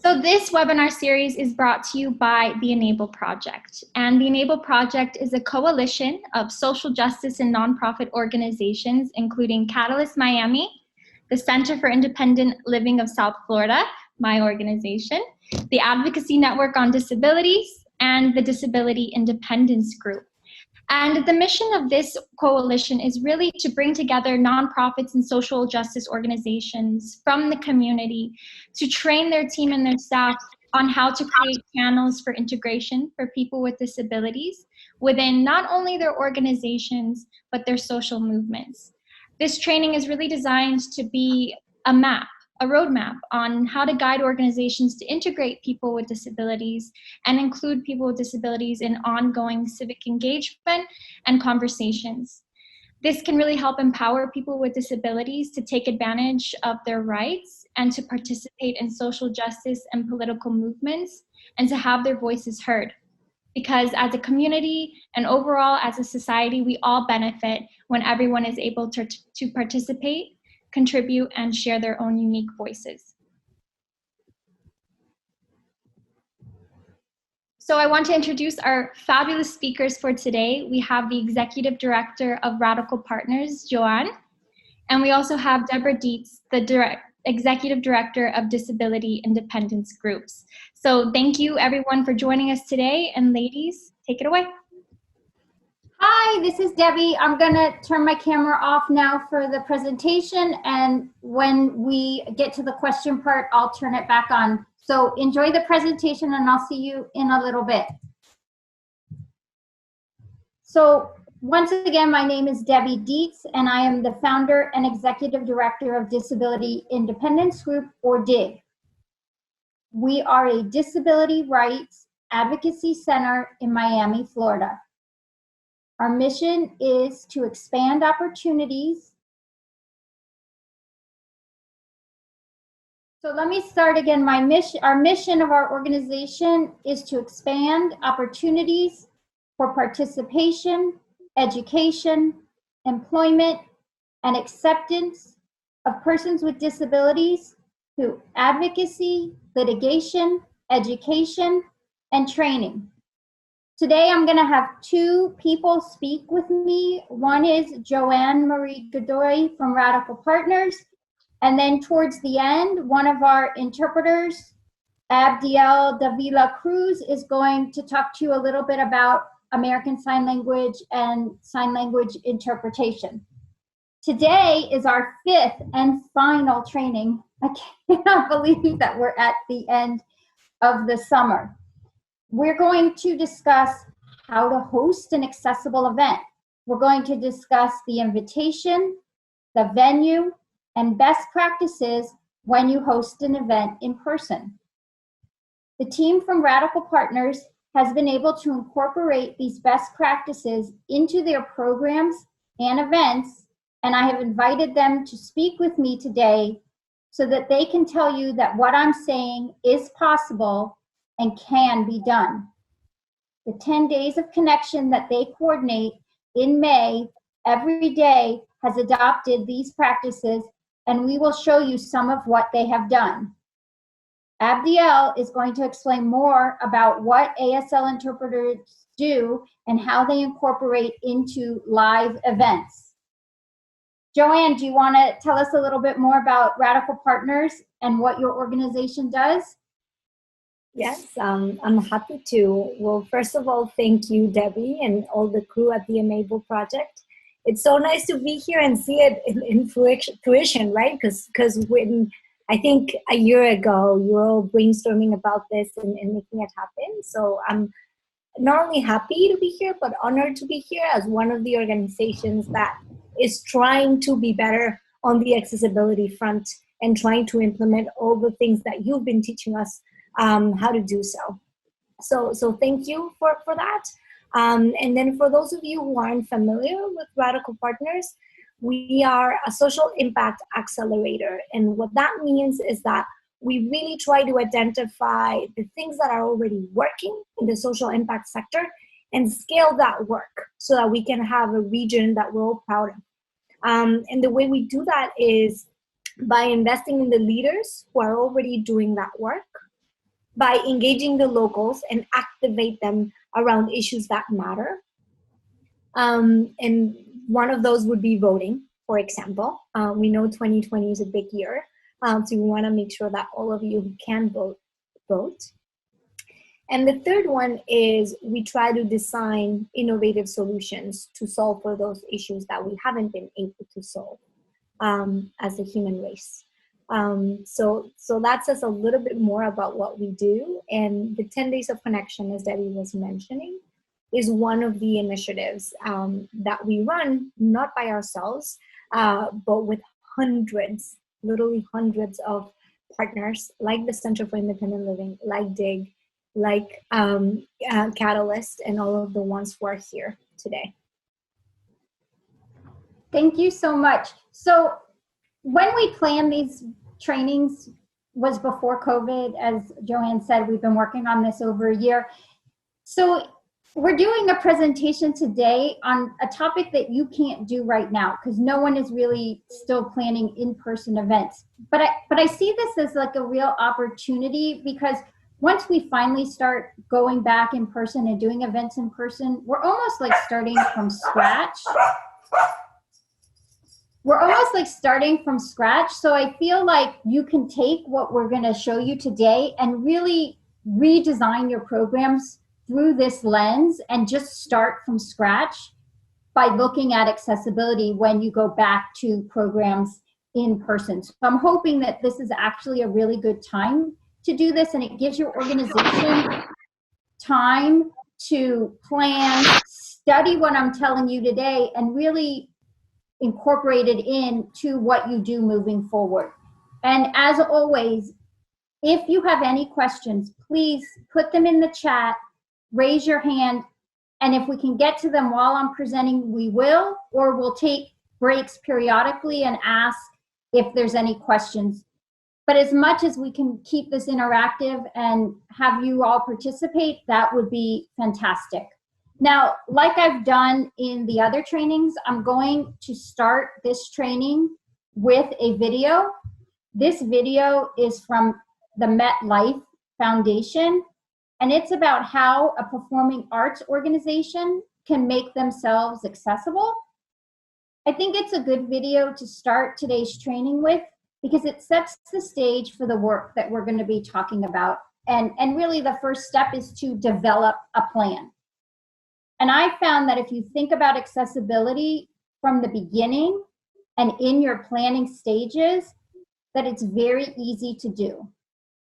So this webinar series is brought to you by the Enable Project. And the Enable Project is a coalition of social justice and nonprofit organizations, including Catalyst Miami, the Center for Independent Living of South Florida, my organization, the Advocacy Network on Disabilities, and the Disability Independence Group. And the mission of this coalition is really to bring together nonprofits and social justice organizations from the community to train their team and their staff on how to create channels for integration for people with disabilities within not only their organizations, but their social movements. This training is really designed to be a map, a roadmap on how to guide organizations to integrate people with disabilities and include people with disabilities in ongoing civic engagement and conversations. This can really help empower people with disabilities to take advantage of their rights and to participate in social justice and political movements and to have their voices heard. Because as a community and overall as a society, we all benefit when everyone is able to participate, contribute, and share their own unique voices. So I want to introduce our fabulous speakers for today. We have the Executive Director of Radical Partners, Joanne, and we also have Deborah Dietz, the Executive Director of Disability Independence Groups. So thank you everyone for joining us today, and ladies, take it away. Hi, this is Debbie. I'm gonna turn my camera off now for the presentation, and when we get to the question part, I'll turn it back on. So enjoy the presentation and I'll see you in a little bit. So once again, my name is Debbie Dietz and I am the founder and executive director of Disability Independence Group, or DIG. We are a disability rights advocacy center in Miami, Florida. Our mission is to expand opportunities. So let me start again. Our mission of our organization is to expand opportunities for participation, education, employment, and acceptance of persons with disabilities through advocacy, litigation, education, and training. Today, I'm going to have two people speak with me. One is Joanne Marie Godoy from Radical Partners. And then towards the end, one of our interpreters, Abdiel Davila Cruz, is going to talk to you a little bit about American Sign Language and sign language interpretation. Today is our 5th and final training. I cannot believe that we're at the end of the summer. We're going to discuss how to host an accessible event. We're going to discuss the invitation, the venue, and best practices when you host an event in person. The team from Radical Partners has been able to incorporate these best practices into their programs and events, and I have invited them to speak with me today so that they can tell you that what I'm saying is possible and can be done. The 10 days of connection that they coordinate in May every day has adopted these practices, and we will show you some of what they have done. Abdiel is going to explain more about what ASL interpreters do and how they incorporate into live events. Joanne, do you want to tell us a little bit more about Radical Partners and what your organization does? Yes, I'm happy to. Well, first of all, thank you, Debbie, and all the crew at the Enable Project. It's so nice to be here and see it in fruition, right? Because when I think a year ago, you were all brainstorming about this and making it happen. So I'm not only happy to be here, but honored to be here as one of the organizations that is trying to be better on the accessibility front and trying to implement all the things that you've been teaching us how to do so. So thank you for that. And then for those of you who aren't familiar with Radical Partners, we are a social impact accelerator. And what that means is that we really try to identify the things that are already working in the social impact sector and scale that work so that we can have a region that we're all proud of. And the way we do that is by investing in the leaders who are already doing that work, by engaging the locals and activate them around issues that matter. And one of those would be voting, for example. We know 2020 is a big year, so we want to make sure that all of you who can vote. And the third one is we try to design innovative solutions to solve for those issues that we haven't been able to solve as a human race. So that says a little bit more about what we do. And the 10 Days of Connection, as Debbie was mentioning, is one of the initiatives that we run, not by ourselves, but with hundreds, literally hundreds of partners like the Center for Independent Living, like DIG, like Catalyst, and all of the ones who are here today. Thank you so much. So when we planned these trainings was before COVID. As Joanne said, we've been working on this over a year. So we're doing a presentation today on a topic that you can't do right now because no one is really still planning in-person events. But I see this as like a real opportunity because once we finally start going back in person and doing events in person, we're almost like starting from scratch. So I feel like you can take what we're going to show you today and really redesign your programs through this lens and just start from scratch by looking at accessibility when you go back to programs in person. So I'm hoping that this is actually a really good time to do this, and it gives your organization time to plan, study what I'm telling you today, and really incorporate it into what you do moving forward. And as always, if you have any questions, please put them in the chat, raise your hand, and if we can get to them while I'm presenting, we will, or we'll take breaks periodically and ask if there's any questions. But as much as we can keep this interactive and have you all participate, that would be fantastic. Now, like I've done in the other trainings, I'm going to start this training with a video. This video is from the MetLife Foundation, and it's about how a performing arts organization can make themselves accessible. I think it's a good video to start today's training with because it sets the stage for the work that we're going to be talking about. And really the first step is to develop a plan. And I found that if you think about accessibility from the beginning and in your planning stages, that it's very easy to do.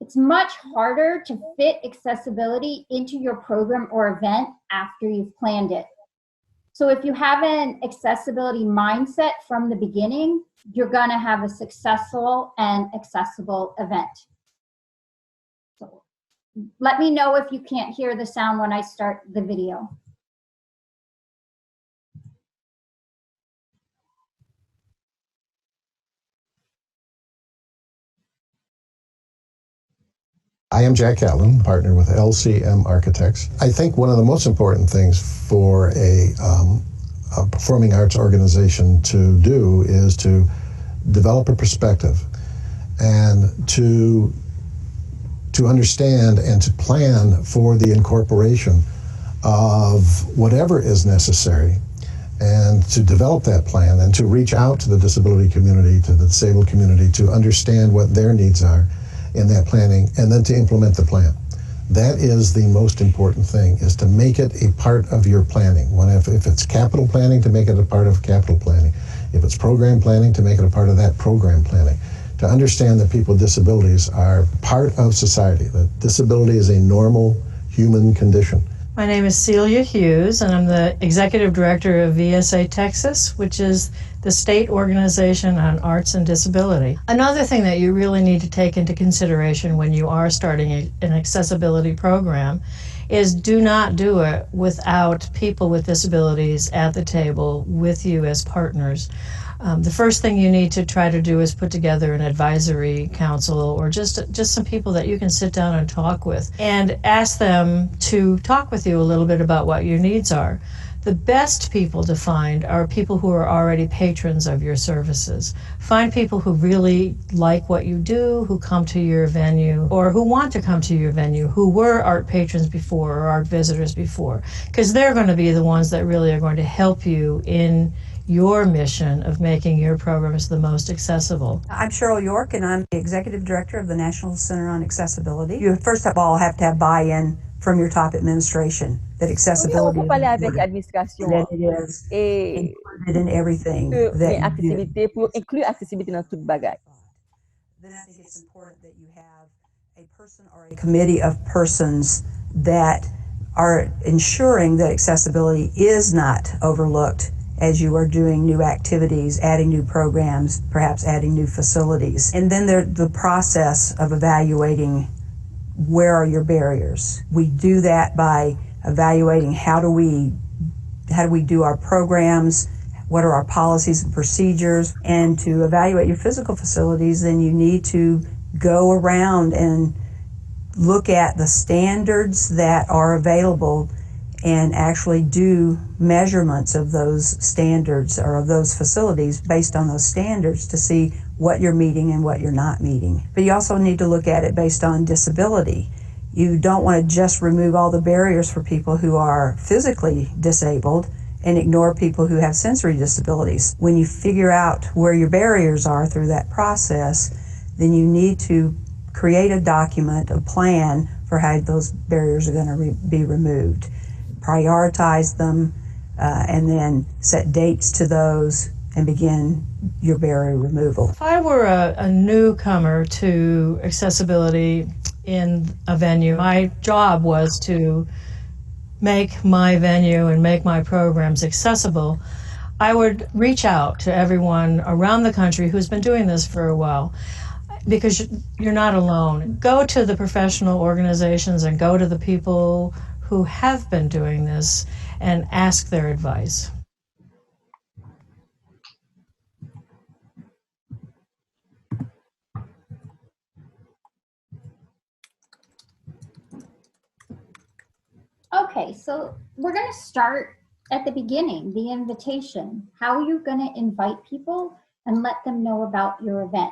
It's much harder to fit accessibility into your program or event after you've planned it. So if you have an accessibility mindset from the beginning, you're going to have a successful and accessible event. So let me know if you can't hear the sound when I start the video. I am Jack Allen, partner with LCM Architects. I think one of the most important things for a performing arts organization to do is to develop a perspective and to understand and to plan for the incorporation of whatever is necessary, and to develop that plan and to reach out to the disability community, to the disabled community, to understand what their needs are in that planning, and then to implement the plan. That is the most important thing, is to make it a part of your planning. If it's capital planning, to make it a part of capital planning. If it's program planning, to make it a part of that program planning. To understand that people with disabilities are part of society, that disability is a normal human condition. My name is Celia Hughes, and I'm the Executive Director of VSA Texas, which is the state organization on arts and disability. Another thing that you really need to take into consideration when you are starting an accessibility program is do not do it without people with disabilities at the table with you as partners. The first thing you need to try to do is put together an advisory council or just some people that you can sit down and talk with and ask them to talk with you a little bit about what your needs are. The best people to find are people who are already patrons of your services. Find people who really like what you do, who come to your venue, or who want to come to your venue, who were art patrons before or art visitors before, because they're going to be the ones that really are going to help you in your mission of making your programs the most accessible. I'm Cheryl York, and I'm the Executive Director of the National Center on Accessibility. You first of all have to have buy-in from your top administration that accessibility is parler avec important, l'administration that it is et included in everything que that you do. accessibilité pour inclure accessibilité dans toute bagaille. Then I think it's important that you have a person or a committee of persons that are ensuring that accessibility is not overlooked as you are doing new activities, adding new programs, perhaps adding new facilities. And then there's the process of evaluating where are your barriers. We do that by evaluating how do we do our programs, what are our policies and procedures, and to evaluate your physical facilities, then you need to go around and look at the standards that are available and actually do measurements of those standards or of those facilities based on those standards to see what you're meeting and what you're not meeting. But you also need to look at it based on disability. You don't want to just remove all the barriers for people who are physically disabled and ignore people who have sensory disabilities. When you figure out where your barriers are through that process, then you need to create a document, a plan for how those barriers are going to be removed. Prioritize them, and then set dates to those and begin your barrier removal. If I were a newcomer to accessibility in a venue, my job was to make my venue and make my programs accessible. I would reach out to everyone around the country who's been doing this for a while, because you're not alone. Go to the professional organizations and go to the people who have been doing this and ask their advice. Okay, so we're going to start at the beginning, the invitation. How are you going to invite people and let them know about your event?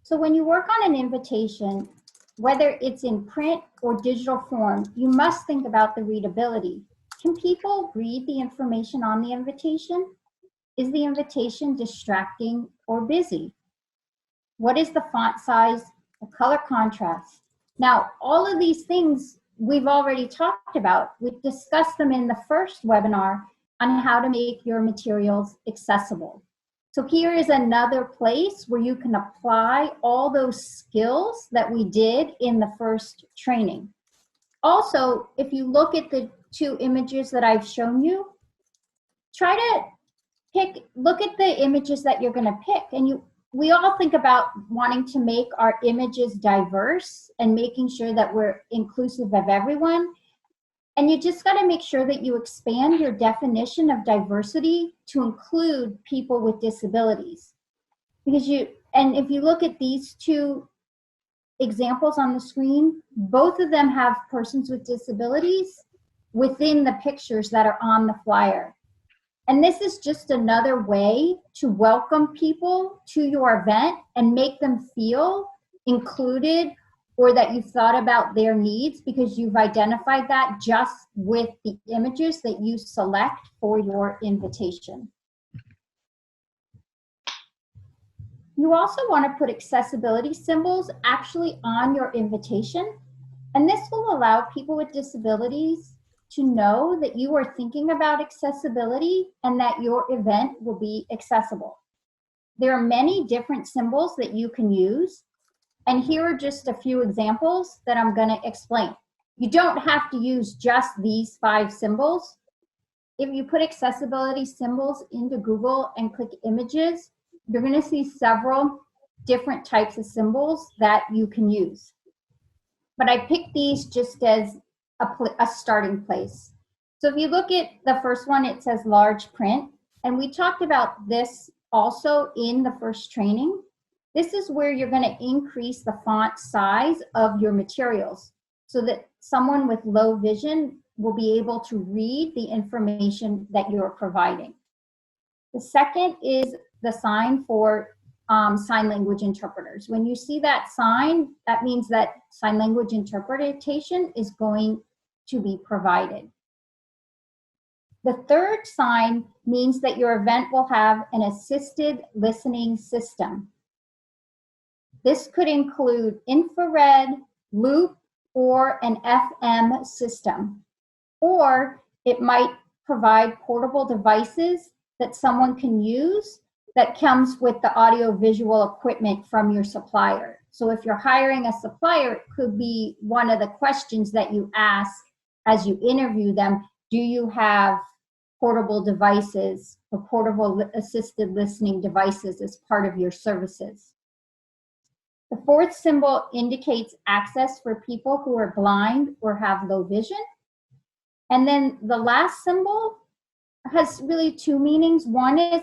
So when you work on an invitation, whether it's in print or digital form, you must think about the readability. Can people read the information on the invitation? Is the invitation distracting or busy? What is the font size, the color contrast? Now, all of these things we've already talked about. We discussed them in the first webinar on how to make your materials accessible. So here is another place where you can apply all those skills that we did in the first training. Also, if you look at the two images that I've shown you, try to look at the images that you're going to pick. And we all think about wanting to make our images diverse and making sure that we're inclusive of everyone. And you just got to make sure that you expand your definition of diversity to include people with disabilities. And if you look at these two examples on the screen, both of them have persons with disabilities within the pictures that are on the flyer. And this is just another way to welcome people to your event and make them feel included, or that you've thought about their needs because you've identified that just with the images that you select for your invitation. You also want to put accessibility symbols actually on your invitation, and this will allow people with disabilities to know that you are thinking about accessibility and that your event will be accessible. There are many different symbols that you can use, and here are just a few examples that I'm going to explain. You don't have to use just these 5 symbols. If you put accessibility symbols into Google and click images, you're going to see several different types of symbols that you can use. But I picked these just as a starting place. So if you look at the first one, it says large print. And we talked about this also in the first training. This is where you're going to increase the font size of your materials so that someone with low vision will be able to read the information that you're providing. The second is the sign for sign language interpreters. When you see that sign, that means that sign language interpretation is going to be provided. The third sign means that your event will have an assisted listening system. This could include infrared, loop, or an FM system. Or it might provide portable devices that someone can use that comes with the audio-visual equipment from your supplier. So if you're hiring a supplier, it could be one of the questions that you ask as you interview them. Do you have portable devices or portable assisted listening devices as part of your services? The fourth symbol indicates access for people who are blind or have low vision. And then the last symbol has really two meanings. One is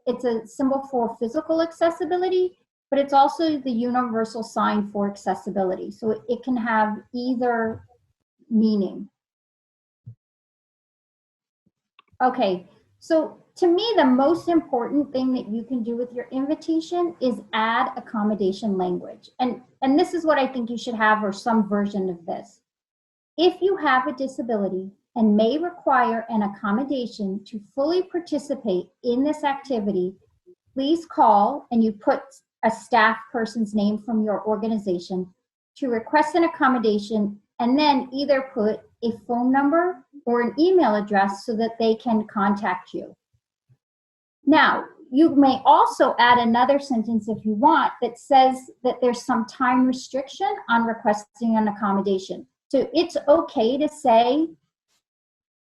it's a symbol for physical accessibility, but it's also the universal sign for accessibility. So it can have either meaning. Okay, so to me, the most important thing that you can do with your invitation is add accommodation language. And this is what I think you should have, or some version of this. If you have a disability and may require an accommodation to fully participate in this activity, please call and you put a staff person's name from your organization to request an accommodation, and then either put a phone number or an email address so that they can contact you. Now, you may also add another sentence if you want that says that there's some time restriction on requesting an accommodation. So it's okay to say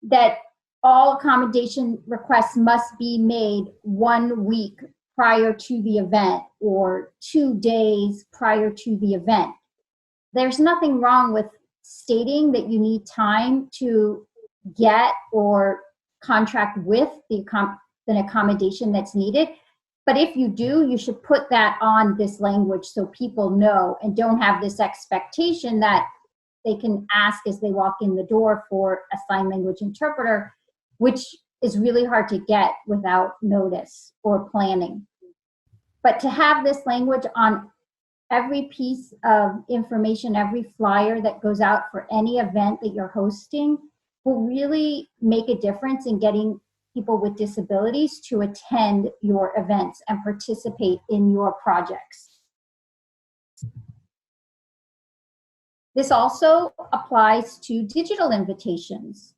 that all accommodation requests must be made 1 week prior to the event or 2 days prior to the event. There's nothing wrong with stating that you need time to get or contract with an accommodation that's needed. But if you do, you should put that on this language so people know and don't have this expectation that they can ask as they walk in the door for a sign language interpreter, which is really hard to get without notice or planning. But to have this language on every piece of information, every flyer that goes out for any event that you're hosting will really make a difference in getting people with disabilities to attend your events and participate in your projects. This also applies to digital invitations.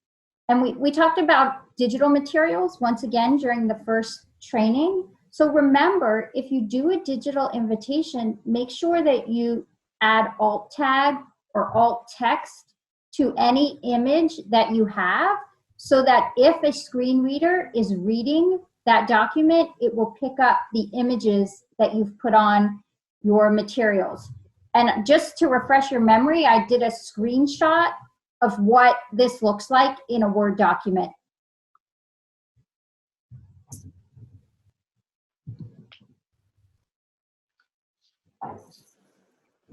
And we talked about digital materials once again during the first training. So remember, if you do a digital invitation, make sure that you add alt tag or alt text to any image that you have, so that if a screen reader is reading that document, it will pick up the images that you've put on your materials. And just to refresh your memory, I did a screenshot of what this looks like in a Word document.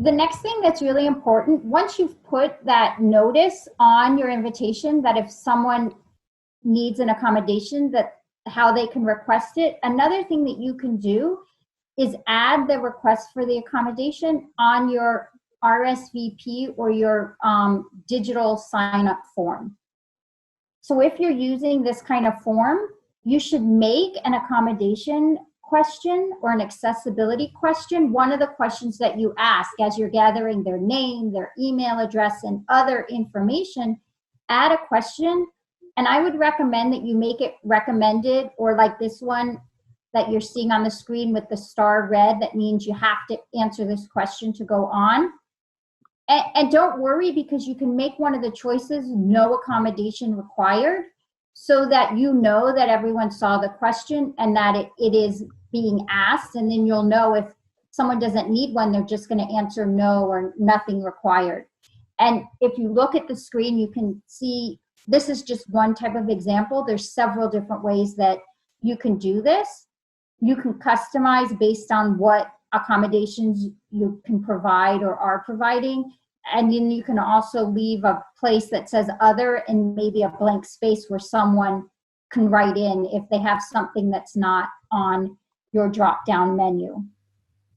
The next thing that's really important, once you've put that notice on your invitation that if someone needs an accommodation, that how they can request it, another thing that you can do is add the request for the accommodation on your RSVP or your digital sign-up form. So if you're using this kind of form, you should make an accommodation question or an accessibility question one of the questions that you ask as you're gathering their name, their email address, and other information. Add a question, and I would recommend that you make it recommended, or like this one that you're seeing on the screen with the star red, that means you have to answer this question to go on. And don't worry, because you can make one of the choices no accommodation required, so that you know that everyone saw the question and that it is being asked, and then you'll know if someone doesn't need one, they're just going to answer no or nothing required. And if you look at the screen, you can see this is just one type of example. There's several different ways that you can do this. You can customize based on what accommodations you can provide or are providing. And then you can also leave a place that says other and maybe a blank space where someone can write in if they have something that's not on your drop-down menu.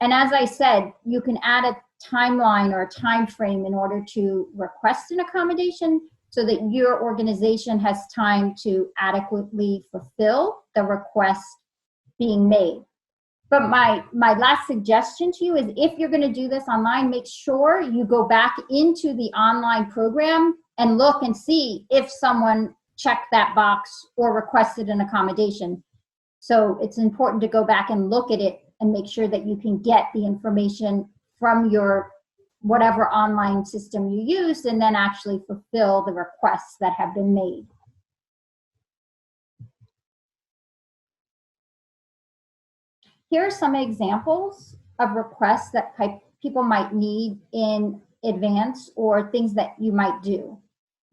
And as I said, you can add a timeline or a time frame in order to request an accommodation so that your organization has time to adequately fulfill the request being made. But my last suggestion to you is, if you're going to do this online, make sure you go back into the online program and look and see if someone checked that box or requested an accommodation. So it's important to go back and look at it and make sure that you can get the information from your whatever online system you use and then actually fulfill the requests that have been made. Here are some examples of requests that people might need in advance or things that you might do.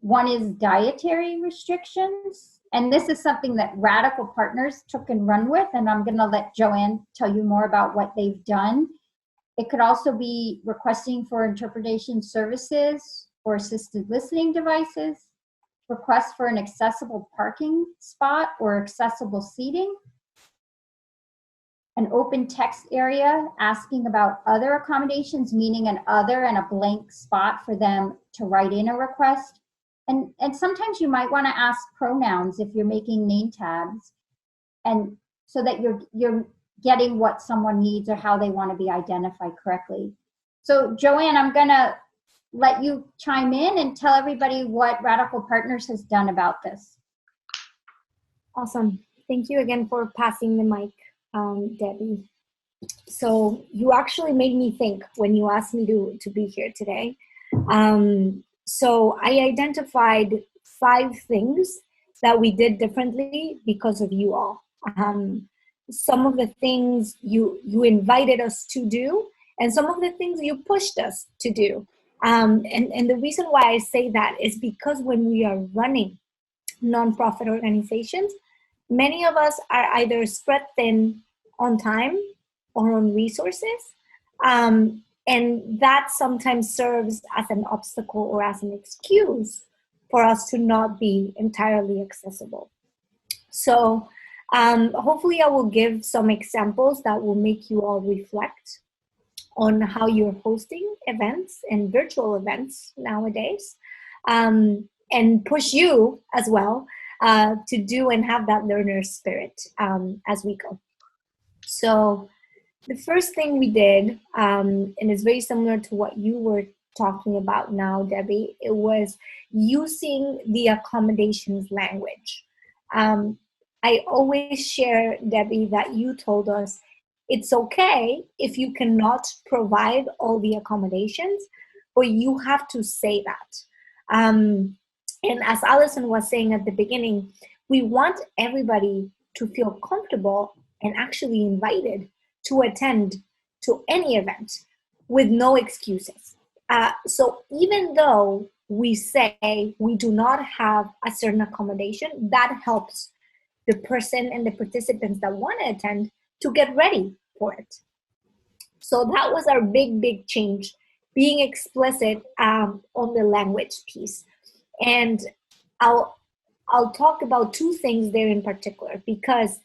One is dietary restrictions. And this is something that Radical Partners took and run with, and I'm going to let Joanne tell you more about what they've done. It could also be requesting for interpretation services or assisted listening devices, requests for an accessible parking spot or accessible seating, an open text area asking about other accommodations, meaning an other and a blank spot for them to write in a request. And sometimes you might want to ask pronouns if you're making name tags, and so that you're getting what someone needs or how they want to be identified correctly. So Joanne, I'm going to let you chime in and tell everybody what Radical Partners has done about this. Awesome. Thank you again for passing the mic, Debbie. So you actually made me think when you asked me to be here today. So I identified 5 things that we did differently because of you all. Some of the things you invited us to do, and some of the things you pushed us to do. And the reason why I say that is because when we are running nonprofit organizations, many of us are either spread thin on time or on resources. And that sometimes serves as an obstacle or as an excuse for us to not be entirely accessible. So hopefully I will give some examples that will make you all reflect on how you're hosting events and virtual events nowadays, and push you as well to do and have that learner spirit as we go. So the first thing we did, and it's very similar to what you were talking about now, Debbie, it was using the accommodations language. I always share, Debbie, that you told us it's okay if you cannot provide all the accommodations, but you have to say that. And as Allison was saying at the beginning, we want everybody to feel comfortable and actually invited to attend to any event with no excuses. So even though we say we do not have a certain accommodation, that helps the person and the participants that want to attend to get ready for it. So that was our big change, being explicit on the language piece. And I'll talk about 2 things there in particular, because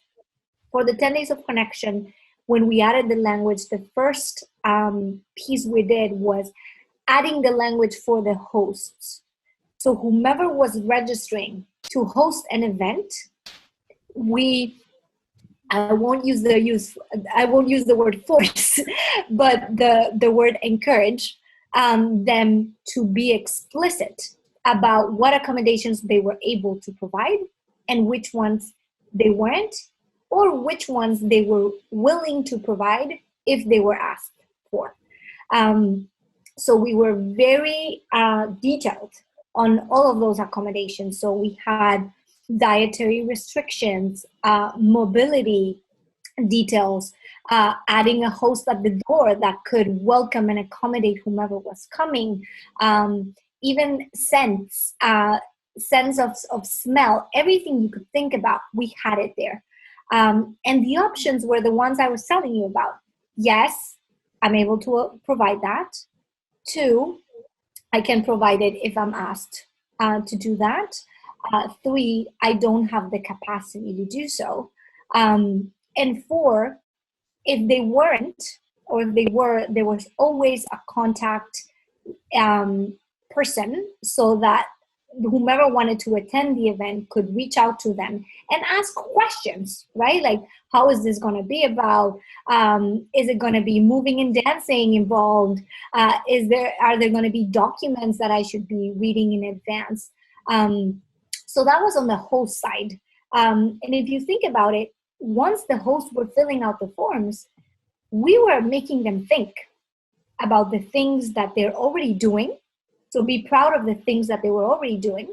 for the 10 days of connection, when we added the language, the first piece we did was adding the language for the hosts. So whomever was registering to host an event, I won't use the word force, but the word encourage them to be explicit about what accommodations they were able to provide and which ones they weren't, or which ones they were willing to provide if they were asked for. So we were very detailed on all of those accommodations. So we had dietary restrictions, mobility details, adding a host at the door that could welcome and accommodate whomever was coming, even sense of smell, everything you could think about, we had it there. And the options were the ones I was telling you about. Yes, I'm able to provide that. 2, I can provide it if I'm asked to do that. 3, I don't have the capacity to do so. And 4, if they weren't, or if they were, there was always a contact person, so that whomever wanted to attend the event could reach out to them and ask questions, right? Like, how is this going to be about? Is it going to be moving and dancing involved? Are there going to be documents that I should be reading in advance? So that was on the host side. And if you think about it, once the hosts were filling out the forms, we were making them think about the things that they're already doing. So be proud of the things that they were already doing.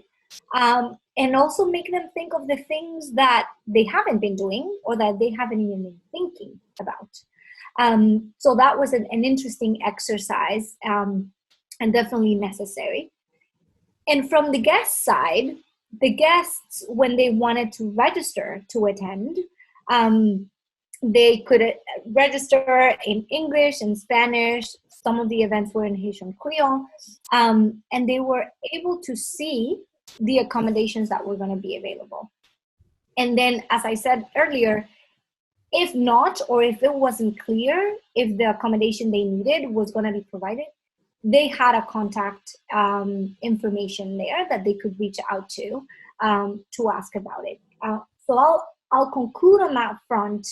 And also make them think of the things that they haven't been doing or that they haven't even been thinking about. So that was an interesting exercise, and definitely necessary. And from the guest side, the guests, when they wanted to register to attend, they could register in English and Spanish. Some of the events were in Haitian Creole, and they were able to see the accommodations that were going to be available. And then, as I said earlier, if not, or if it wasn't clear if the accommodation they needed was going to be provided, they had a contact information there that they could reach out to ask about it. So I'll conclude on that front,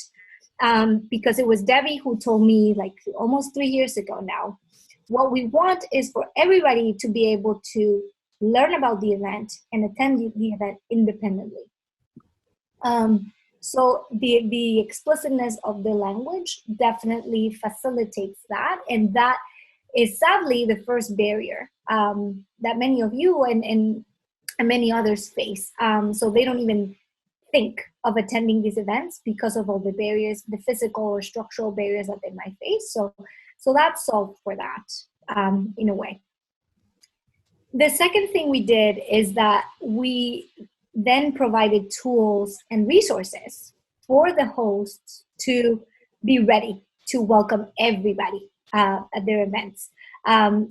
because it was Debbie who told me, like, almost 3 years ago now, what we want is for everybody to be able to learn about the event and attend the event independently. So the explicitness of the language definitely facilitates that, and that is sadly the first barrier that many of you and many others face. So they don't even think of attending these events because of all the barriers, the physical or structural barriers that they might face. So that's solved for that in a way. The second thing we did is that we then provided tools and resources for the hosts to be ready to welcome everybody at their events.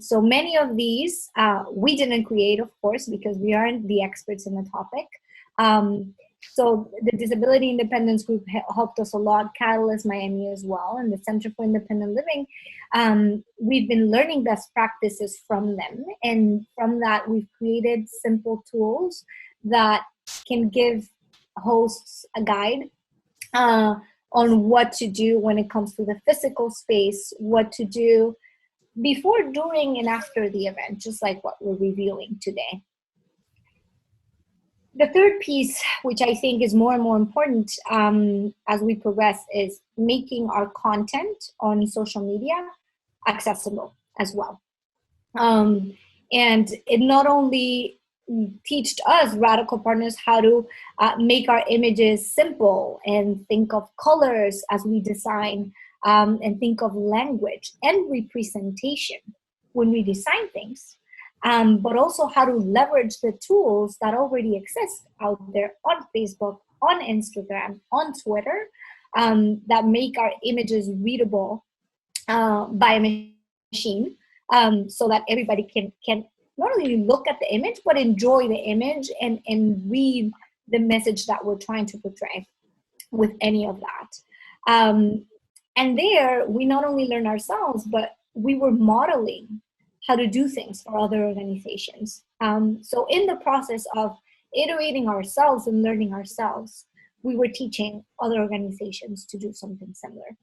So many of these we didn't create, of course, because we aren't the experts in the topic. So the Disability Independence Group helped us a lot, Catalyst Miami as well, and the Center for Independent Living. We've been learning best practices from them, and from that we've created simple tools that can give hosts a guide on what to do when it comes to the physical space, what to do before, during, and after the event, just like what we're reviewing today. The third piece, which I think is more and more important as we progress, is making our content on social media accessible as well. And it not only taught us radical partners how to make our images simple and think of colors as we design, and think of language and representation when we design things, but also how to leverage the tools that already exist out there on Facebook, on Instagram, on Twitter, that make our images readable by a machine, so that everybody can not only look at the image, but enjoy the image and read the message that we're trying to portray with any of that. And there, we not only learn ourselves, but we were modeling how to do things for other organizations. So in the process of iterating ourselves and learning ourselves, we were teaching other organizations to do something similar.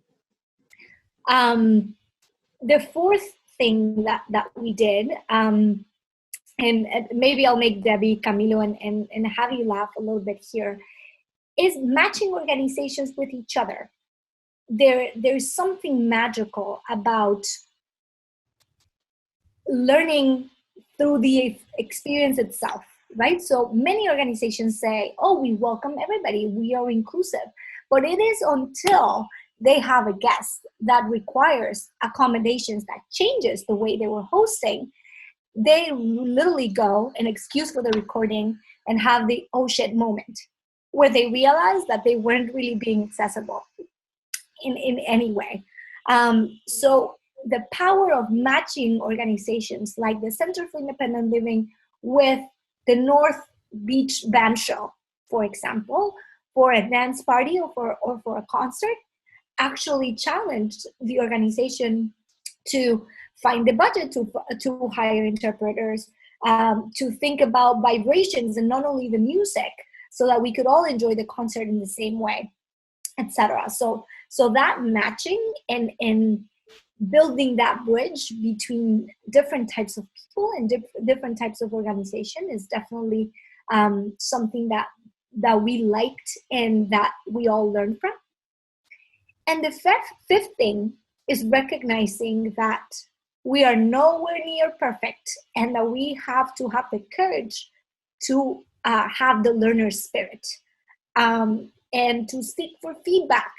The fourth thing that we did, and maybe I'll make Debbie, Camilo, and have you laugh a little bit here, is matching organizations with each other. There's something magical about learning through the experience itself, right? So many organizations say, oh, we welcome everybody, we are inclusive. But it is until they have a guest that requires accommodations that changes the way they were hosting, they literally go, and excuse for the recording, and have the oh shit moment, where they realized that they weren't really being accessible in any way. So the power of matching organizations like the Center for Independent Living with the North Beach Band Show, for example, for a dance party or for a concert, actually challenged the organization to find the budget to hire interpreters, to think about vibrations and not only the music, so that we could all enjoy the concert in the same way, etc. So that matching and building that bridge between different types of people and different types of organization is definitely something that we liked and that we all learned from. And the fifth thing is recognizing that we are nowhere near perfect and that we have to have the courage to have the learner spirit, and to seek for feedback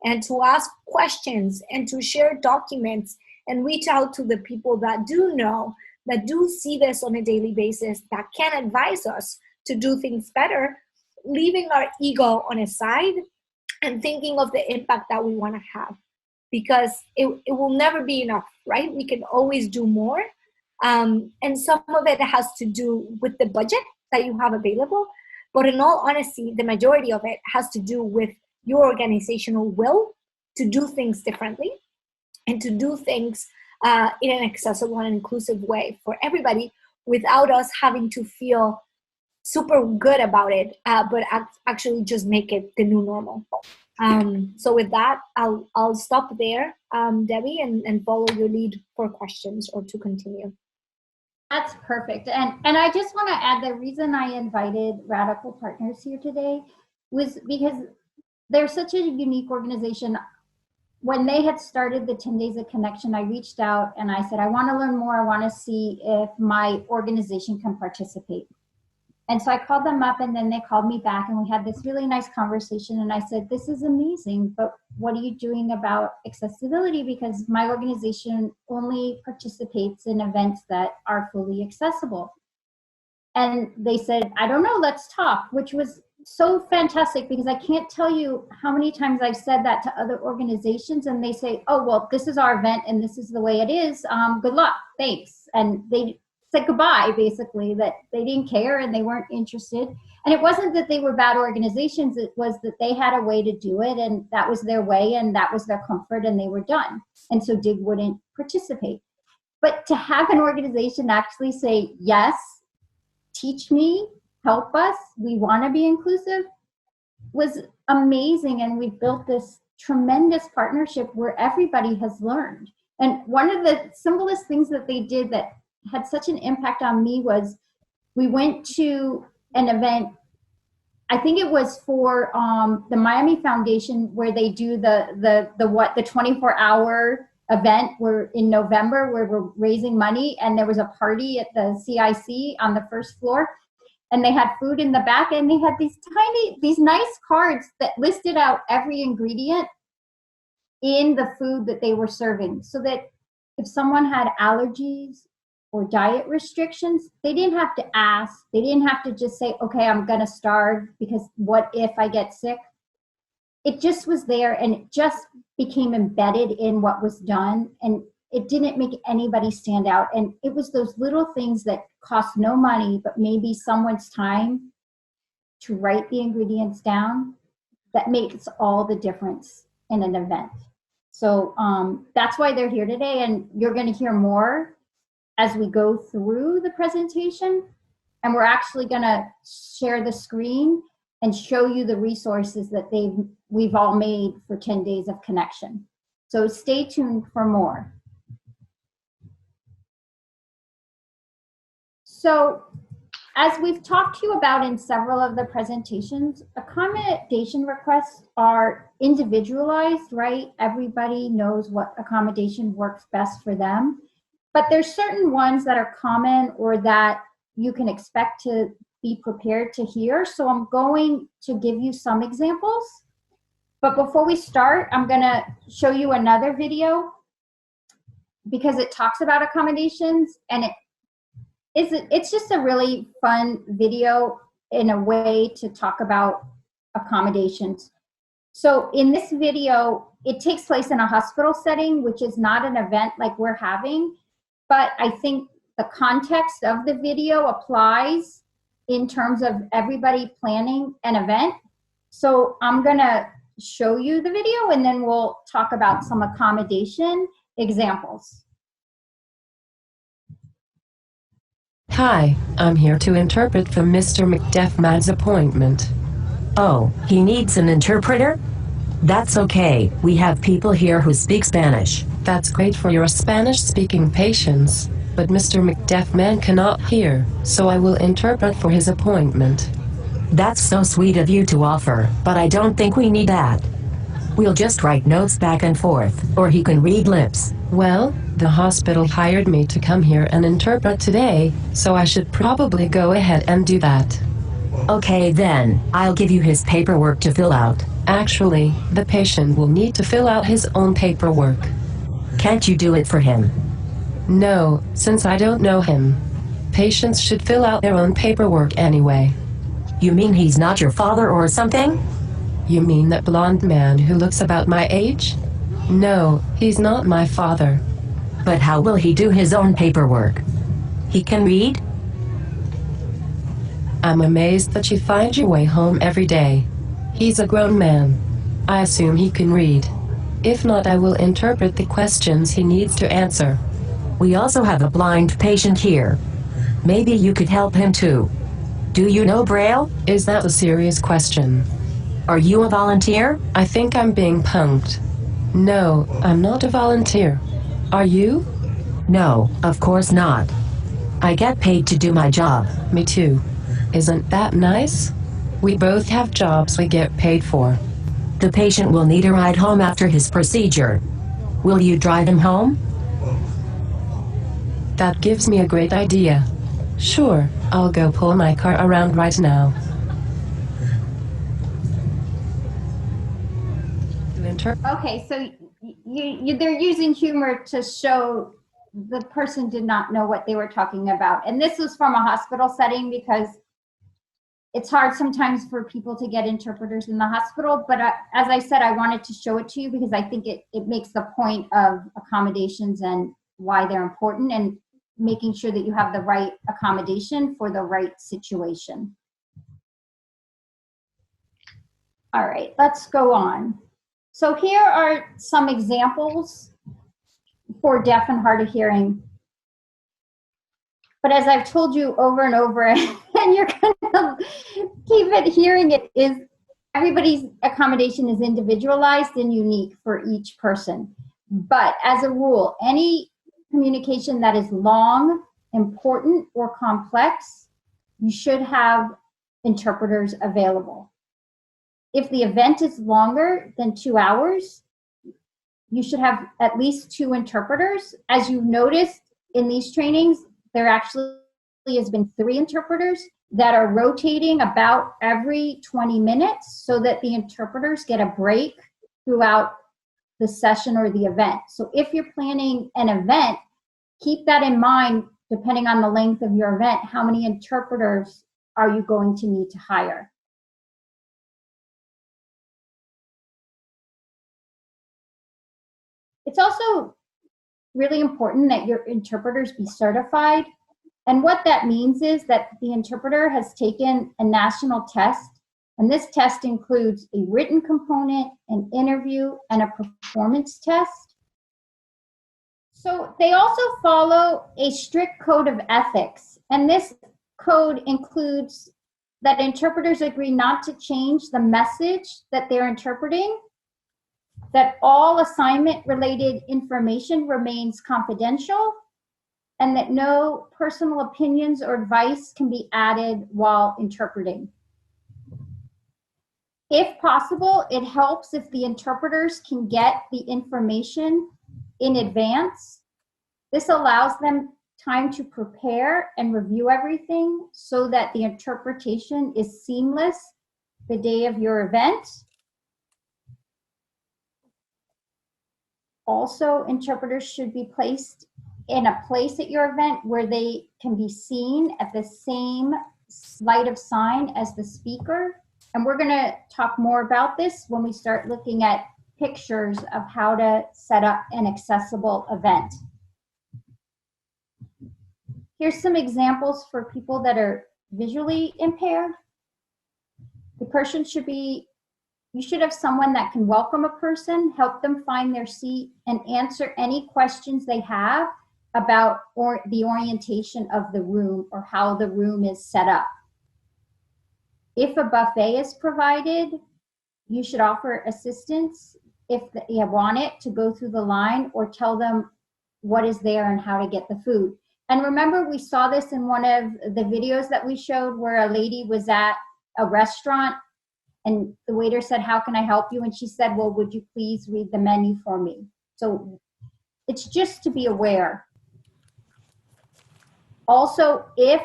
and to ask questions and to share documents and reach out to the people that do know, that do see this on a daily basis, that can advise us to do things better, leaving our ego on a side and thinking of the impact that we want to have, because it will never be enough, right? We can always do more. And some of it has to do with the budget that you have available. But in all honesty, the majority of it has to do with your organizational will to do things differently and to do things in an accessible and inclusive way for everybody without us having to feel super good about it, but actually just make it the new normal. So with that, I'll stop there, Debbie, and follow your lead for questions or to continue. That's perfect. And I just want to add, the reason I invited Radical Partners here today was because they're such a unique organization. When they had started the 10 Days of Connection, I reached out and I said, I want to learn more. I want to see if my organization can participate. And so I called them up and then they called me back and we had this really nice conversation. And I said, this is amazing, but what are you doing about accessibility? Because my organization only participates in events that are fully accessible. And they said, I don't know, let's talk, which was so fantastic because I can't tell you how many times I've said that to other organizations and they say, oh, well, this is our event and this is the way it is. Good luck, thanks. And they said goodbye, basically, that they didn't care and they weren't interested. And it wasn't that they were bad organizations, it was that they had a way to do it and that was their way and that was their comfort and they were done. And so DIG wouldn't participate. But to have an organization actually say, yes, teach me, help us, we want to be inclusive, was amazing. And we built this tremendous partnership where everybody has learned. And one of the simplest things that they did that had such an impact on me was we went to an event, I think it was for the Miami Foundation, where they do the 24-hour event where in November where we're raising money, and there was a party at the CIC on the first floor and they had food in the back and they had these nice cards that listed out every ingredient in the food that they were serving, so that if someone had allergies or diet restrictions, they didn't have to ask. They didn't have to just say, okay, I'm going to starve because what if I get sick? It just was there and it just became embedded in what was done. And it didn't make anybody stand out. And it was those little things that cost no money, but maybe someone's time to write the ingredients down that makes all the difference in an event. So that's why they're here today. And you're going to hear more as we go through the presentation, and we're actually going to share the screen and show you the resources that we've all made for 10 Days of Connection. So stay tuned for more. So as we've talked to you about in several of the presentations, accommodation requests are individualized, right? Everybody knows what accommodation works best for them. But there's certain ones that are common or that you can expect to be prepared to hear. So I'm going to give you some examples. But before we start, I'm going to show you another video because it talks about accommodations, and it's just a really fun video in a way to talk about accommodations. So in this video, it takes place in a hospital setting, which is not an event like we're having, but I think the context of the video applies in terms of everybody planning an event. So I'm gonna show you the video and then we'll talk about some accommodation examples. Hi, I'm here to interpret for Mr. McDeafman's appointment. Oh, he needs an interpreter? That's okay, we have people here who speak Spanish. That's great for your Spanish-speaking patients, but Mr. McDeafman cannot hear, so I will interpret for his appointment. That's so sweet of you to offer, but I don't think we need that. We'll just write notes back and forth, or he can read lips. Well, the hospital hired me to come here and interpret today, so I should probably go ahead and do that. Okay then, I'll give you his paperwork to fill out. Actually, the patient will need to fill out his own paperwork. Can't you do it for him? No, since I don't know him. Patients should fill out their own paperwork anyway. You mean he's not your father or something? You mean that blonde man who looks about my age? No, he's not my father. But how will he do his own paperwork? He can read? I'm amazed that you find your way home every day. He's a grown man. I assume he can read. If not, I will interpret the questions he needs to answer. We also have a blind patient here. Maybe you could help him too. Do you know Braille? Is that a serious question? Are you a volunteer? I think I'm being punked. No, I'm not a volunteer. Are you? No, of course not. I get paid to do my job. Me too. Isn't that nice? We both have jobs we get paid for. The patient will need a ride home after his procedure. Will you drive him home? That gives me a great idea. Sure, I'll go pull my car around right now. Okay, so they're using humor to show the person did not know what they were talking about. And this was from a hospital setting because it's hard sometimes for people to get interpreters in the hospital. But as I said, I wanted to show it to you because I think it makes the point of accommodations and why they're important and making sure that you have the right accommodation for the right situation. All right, let's go on. So here are some examples for deaf and hard of hearing. But as I've told you over and over, and you're gonna keep it hearing it, is everybody's accommodation is individualized and unique for each person. But as a rule, any communication that is long, important, or complex, you should have interpreters available. If the event is longer than 2 hours, you should have at least 2 interpreters. As you've noticed in these trainings, there actually has been 3 interpreters that are rotating about every 20 minutes so that the interpreters get a break throughout the session or the event. So if you're planning an event, keep that in mind, depending on the length of your event, how many interpreters are you going to need to hire? It's also really important that your interpreters be certified. And what that means is that the interpreter has taken a national test, and this test includes a written component, an interview, and a performance test. So they also follow a strict code of ethics, and this code includes that interpreters agree not to change the message that they're interpreting, that all assignment-related information remains confidential, and that no personal opinions or advice can be added while interpreting. If possible, it helps if the interpreters can get the information in advance. This allows them time to prepare and review everything so that the interpretation is seamless the day of your event. Also, interpreters should be placed in a place at your event where they can be seen at the same light of sign as the speaker. And we're going to talk more about this when we start looking at pictures of how to set up an accessible event. Here's some examples for people that are visually impaired. The person should be, you should have someone that can welcome a person, help them find their seat, and answer any questions they have about the orientation of the room or how the room is set up. If a buffet is provided, you should offer assistance if you want it to go through the line, or tell them what is there and how to get the food. And remember, we saw this in one of the videos that we showed where a lady was at a restaurant and the waiter said, "How can I help you?" And she said, "Well, would you please read the menu for me?" So it's just to be aware. Also, if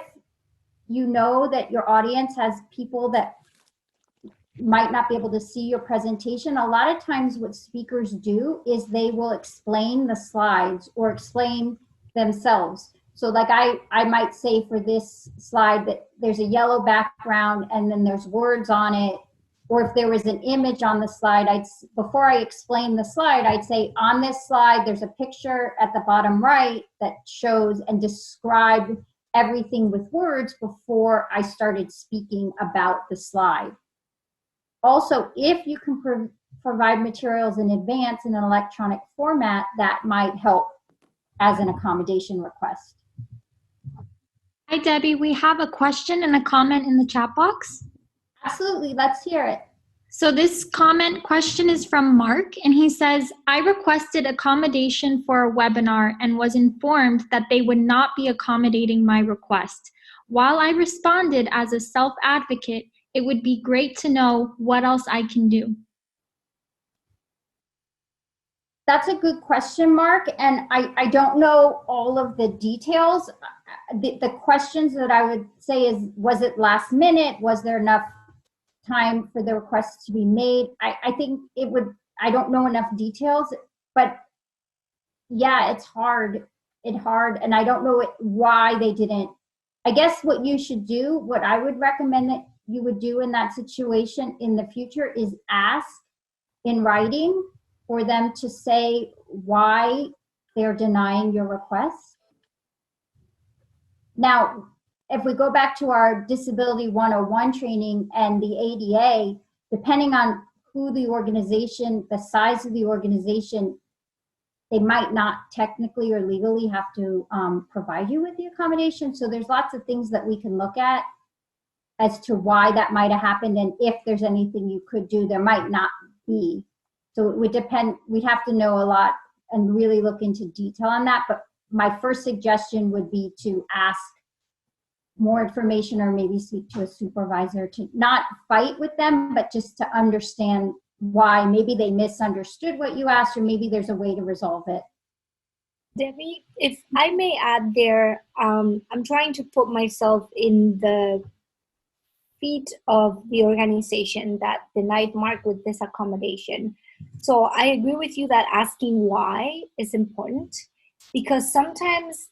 you know that your audience has people that might not be able to see your presentation, a lot of times what speakers do is they will explain the slides or explain themselves. So like I might say for this slide that there's a yellow background and then there's words on it. Or if there was an image on the slide, before I explain the slide, I'd say on this slide, there's a picture at the bottom right that shows and describe everything with words before I started speaking about the slide. Also, if you can provide materials in advance in an electronic format, that might help as an accommodation request. Hi, Debbie. We have a question and a comment in the chat box. Absolutely. Let's hear it. So this question is from Mark, and he says, I requested accommodation for a webinar and was informed that they would not be accommodating my request. While I responded as a self-advocate, it would be great to know what else I can do. That's a good question, Mark, and I don't know all of the details. The questions that I would say is, was it last minute? Was there enough time for the request to be made? I think it would, I don't know enough details, but yeah, it's hard. And I don't know why they didn't. I guess what you should do, what I would recommend that you would do in that situation in the future is ask in writing for them to say why they're denying your request. Now, if we go back to our Disability 101 training and the ADA, depending on who the organization, the size of the organization, they might not technically or legally have to provide you with the accommodation. So there's lots of things that we can look at as to why that might have happened, and if there's anything you could do. There might not be. So it would depend, we'd have to know a lot and really look into detail on that. But my first suggestion would be to ask more information, or maybe speak to a supervisor, to not fight with them, but just to understand why. Maybe they misunderstood what you asked, or maybe there's a way to resolve it. Debbie, if I may add there, I'm trying to put myself in the feet of the organization that denied Mark with this accommodation. So I agree with you that asking why is important, because sometimes,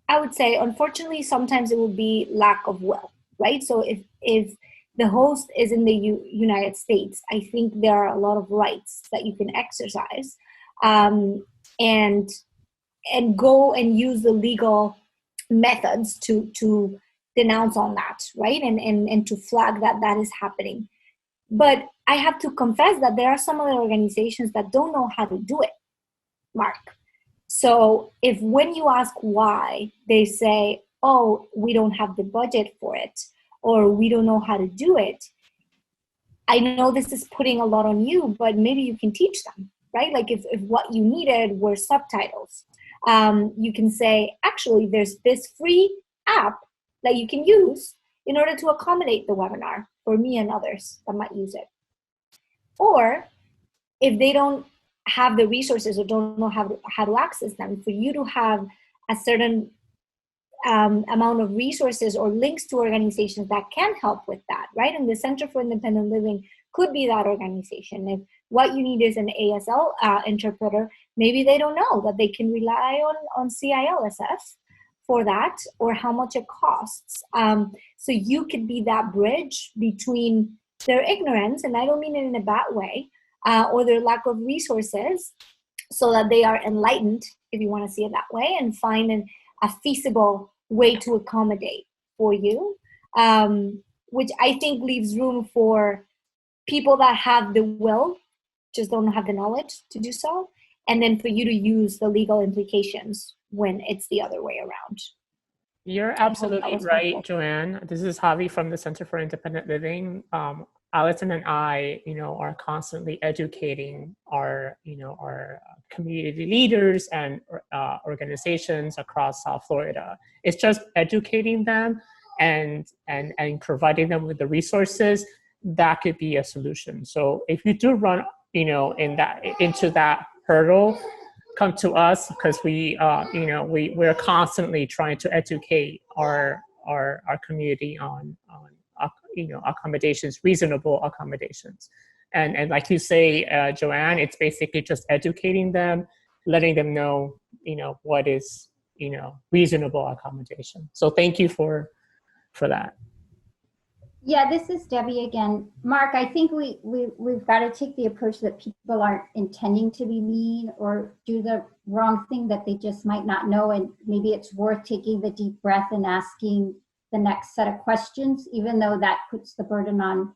I would say, unfortunately, sometimes it will be lack of will, right? So if the host is in the United States, I think there are a lot of rights that you can exercise, and go and use the legal methods to denounce on that, right? And to flag that is happening. But I have to confess that there are some other organizations that don't know how to do it, Mark. So if when you ask why, they say, oh, we don't have the budget for it, or we don't know how to do it, I know this is putting a lot on you, but maybe you can teach them, right? Like if what you needed were subtitles, you can say, actually, there's this free app that you can use in order to accommodate the webinar for me and others that might use it. Or if they don't have the resources or don't know how to access them, for you to have a certain amount of resources or links to organizations that can help with that, right? And the Center for Independent Living could be that organization. If what you need is an ASL interpreter, maybe they don't know that they can rely on CILSF for that or how much it costs. So you could be that bridge between their ignorance, and I don't mean it in a bad way, or their lack of resources, so that they are enlightened, if you want to see it that way, and find a feasible way to accommodate for you, which I think leaves room for people that have the will, just don't have the knowledge to do so, and then for you to use the legal implications when it's the other way around. You're absolutely right, Joanne. This is Javi from the Center for Independent Living. Allison and I, are constantly educating our community leaders and organizations across South Florida. It's just educating them and providing them with the resources that could be a solution. So if you do run, into that hurdle, come to us, because we're constantly trying to educate our community on accommodations, reasonable accommodations, and like you say, Joanne, it's basically just educating them, letting them know what is reasonable accommodation. So thank you for that. Yeah, this is Debbie again. Mark, I think we've got to take the approach that people aren't intending to be mean or do the wrong thing, that they just might not know. And maybe it's worth taking the deep breath and asking the next set of questions, even though that puts the burden on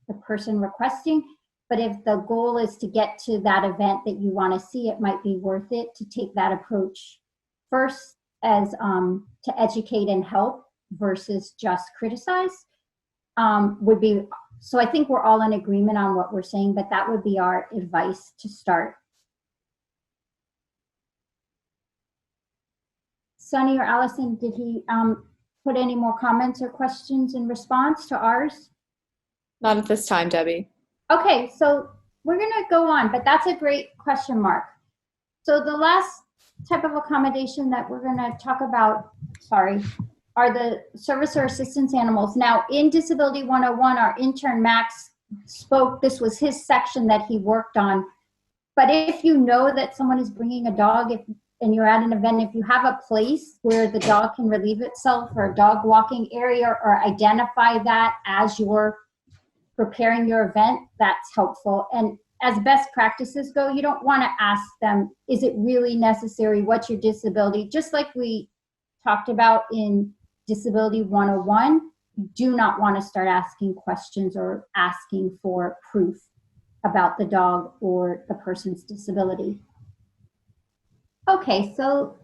the person requesting. But if the goal is to get to that event that you want to see, it might be worth it to take that approach first, as to educate and help versus just criticize. Would be, so I think we're all in agreement on what we're saying, but that would be our advice to start. Sunny or Allison, did he put any more comments or questions in response to ours? Not at this time, Debbie. Okay, so we're gonna go on, but that's a great question, Mark. So the last type of accommodation that we're gonna talk about, are the service or assistance animals. Now, in Disability 101, our intern Max spoke, this was his section that he worked on. But if you know that someone is bringing a dog, and you're at an event, if you have a place where the dog can relieve itself, or a dog walking area, or identify that as you're preparing your event, that's helpful. And as best practices go, you don't want to ask them, is it really necessary? What's your disability? Just like we talked about in Disability 101, you do not want to start asking questions or asking for proof about the dog or the person's disability. Okay, so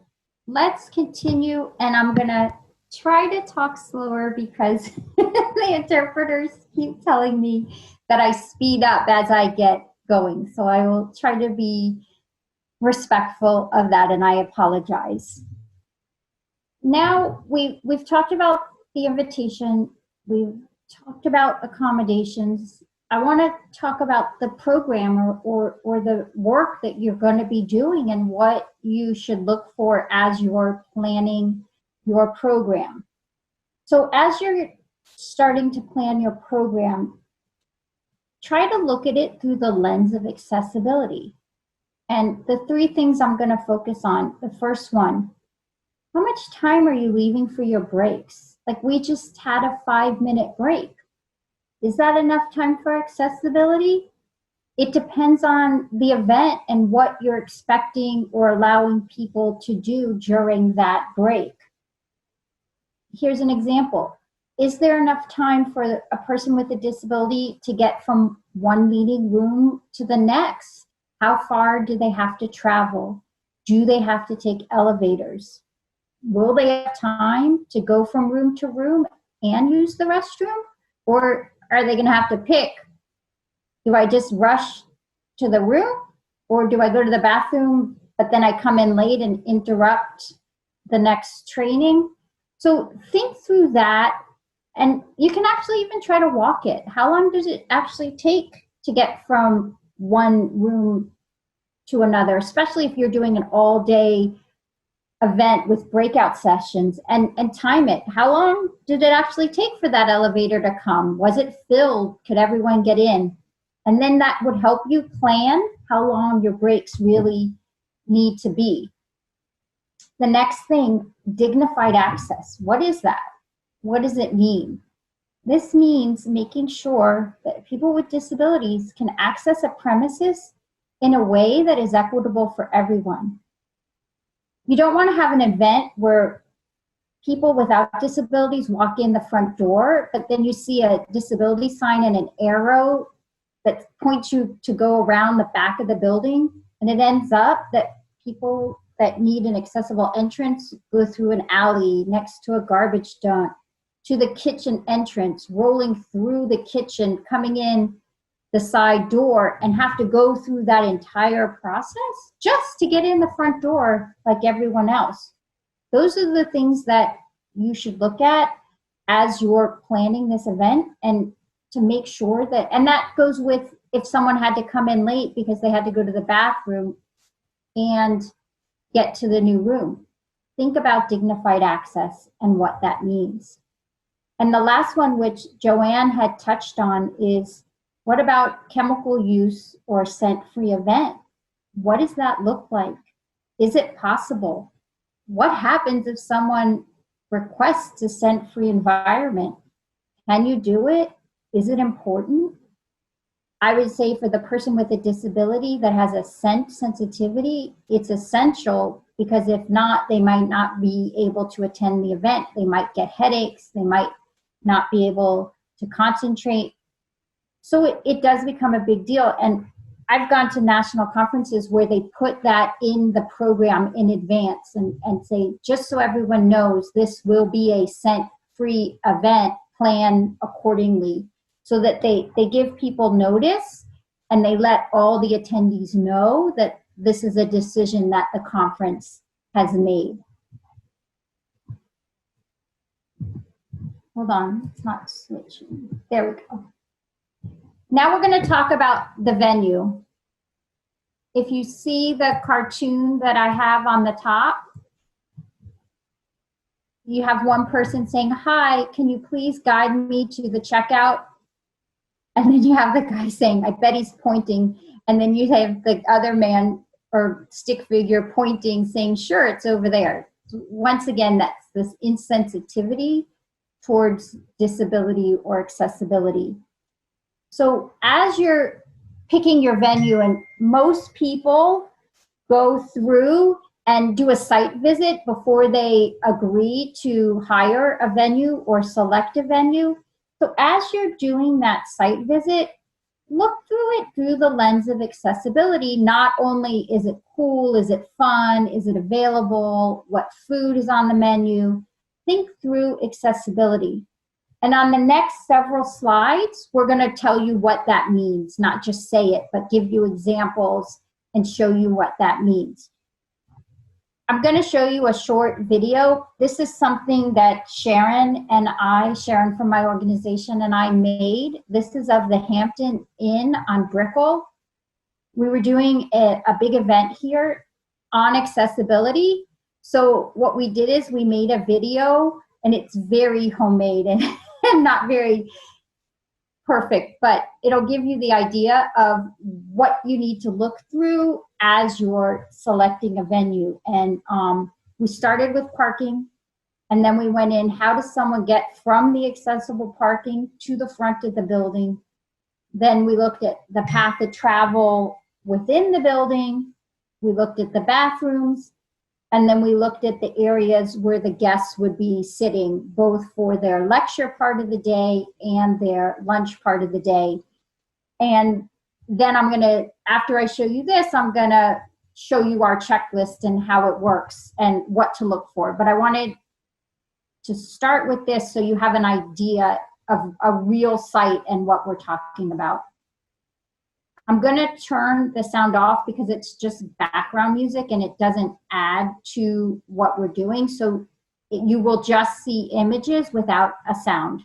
let's continue, and I'm gonna try to talk slower because the interpreters keep telling me that I speed up as I get going. So I will try to be respectful of that, and I apologize. Now we've talked about the invitation, we've talked about accommodations. I want to talk about the program or the work that you're going to be doing and what you should look for as you're planning your program. So as you're starting to plan your program, try to look at it through the lens of accessibility. And the three things I'm going to focus on, the first one, how much time are you leaving for your breaks? Like, we just had a 5-minute break. Is that enough time for accessibility? It depends on the event and what you're expecting or allowing people to do during that break. Here's an example. Is there enough time for a person with a disability to get from one meeting room to the next? How far do they have to travel? Do they have to take elevators? Will they have time to go from room to room and use the restroom? Or are they going to have to pick? Do I just rush to the room? Or do I go to the bathroom, but then I come in late and interrupt the next training? So think through that. And you can actually even try to walk it. How long does it actually take to get from one room to another, especially if you're doing an all-day event with breakout sessions, and time it. How long did it actually take for that elevator to come? Was it filled? Could everyone get in? And then that would help you plan how long your breaks really need to be. The next thing, dignified access. What is that? What does it mean? This means making sure that people with disabilities can access a premises in a way that is equitable for everyone. You don't want to have an event where people without disabilities walk in the front door, but then you see a disability sign and an arrow that points you to go around the back of the building, and it ends up that people that need an accessible entrance go through an alley next to a garbage dump, to the kitchen entrance, rolling through the kitchen, coming in the side door, and have to go through that entire process just to get in the front door like everyone else. Those are the things that you should look at as you're planning this event, and to make sure that, and that goes with if someone had to come in late because they had to go to the bathroom and get to the new room. Think about dignified access and what that means. And the last one, which Joanne had touched on, is what about chemical use or scent-free event? What does that look like? Is it possible? What happens if someone requests a scent-free environment? Can you do it? Is it important? I would say for the person with a disability that has a scent sensitivity, it's essential, because if not, they might not be able to attend the event. They might get headaches. They might not be able to concentrate. So it does become a big deal. And I've gone to national conferences where they put that in the program in advance and say, just so everyone knows, this will be a scent-free event, plan accordingly, so that they give people notice and they let all the attendees know that this is a decision that the conference has made. Hold on, it's not switching. There we go. Now we're going to talk about the venue. If you see the cartoon that I have on the top, you have one person saying, "Hi, can you please guide me to the checkout?" And then you have the guy saying, "I bet he's pointing." And then you have the other man or stick figure pointing, saying, "Sure, it's over there." Once again, that's this insensitivity towards disability or accessibility. So as you're picking your venue, and most people go through and do a site visit before they agree to hire a venue or select a venue. So as you're doing that site visit, look through it through the lens of accessibility. Not only is it cool, is it fun, is it available, what food is on the menu? Think through accessibility. And on the next several slides, we're going to tell you what that means, not just say it, but give you examples and show you what that means. I'm going to show you a short video. This is something that Sharon from my organization, and I made. This is of the Hampton Inn on Brickell. We were doing a big event here on accessibility. So what we did is we made a video, and it's very homemade and not very perfect, but it'll give you the idea of what you need to look through as you're selecting a venue. And we started with parking, and then we went in, how does someone get from the accessible parking to the front of the building? Then we looked at the path of travel within the building. We looked at the bathrooms, and then we looked at the areas where the guests would be sitting, both for their lecture part of the day and their lunch part of the day. And then I'm gonna, after I show you this, I'm gonna show you our checklist and how it works and what to look for. But I wanted to start with this so you have an idea of a real site and what we're talking about. I'm going to turn the sound off because it's just background music and it doesn't add to what we're doing. So you will just see images without a sound.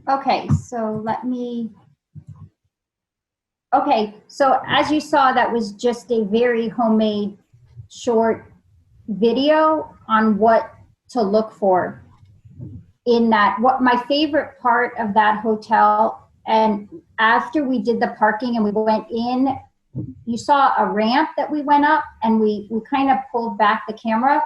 Okay, so so as you saw, that was just a very homemade short video on what to look for in that. What my favorite part of that hotel, and after we did the parking and we went in, you saw a ramp that we went up, and we kind of pulled back the camera,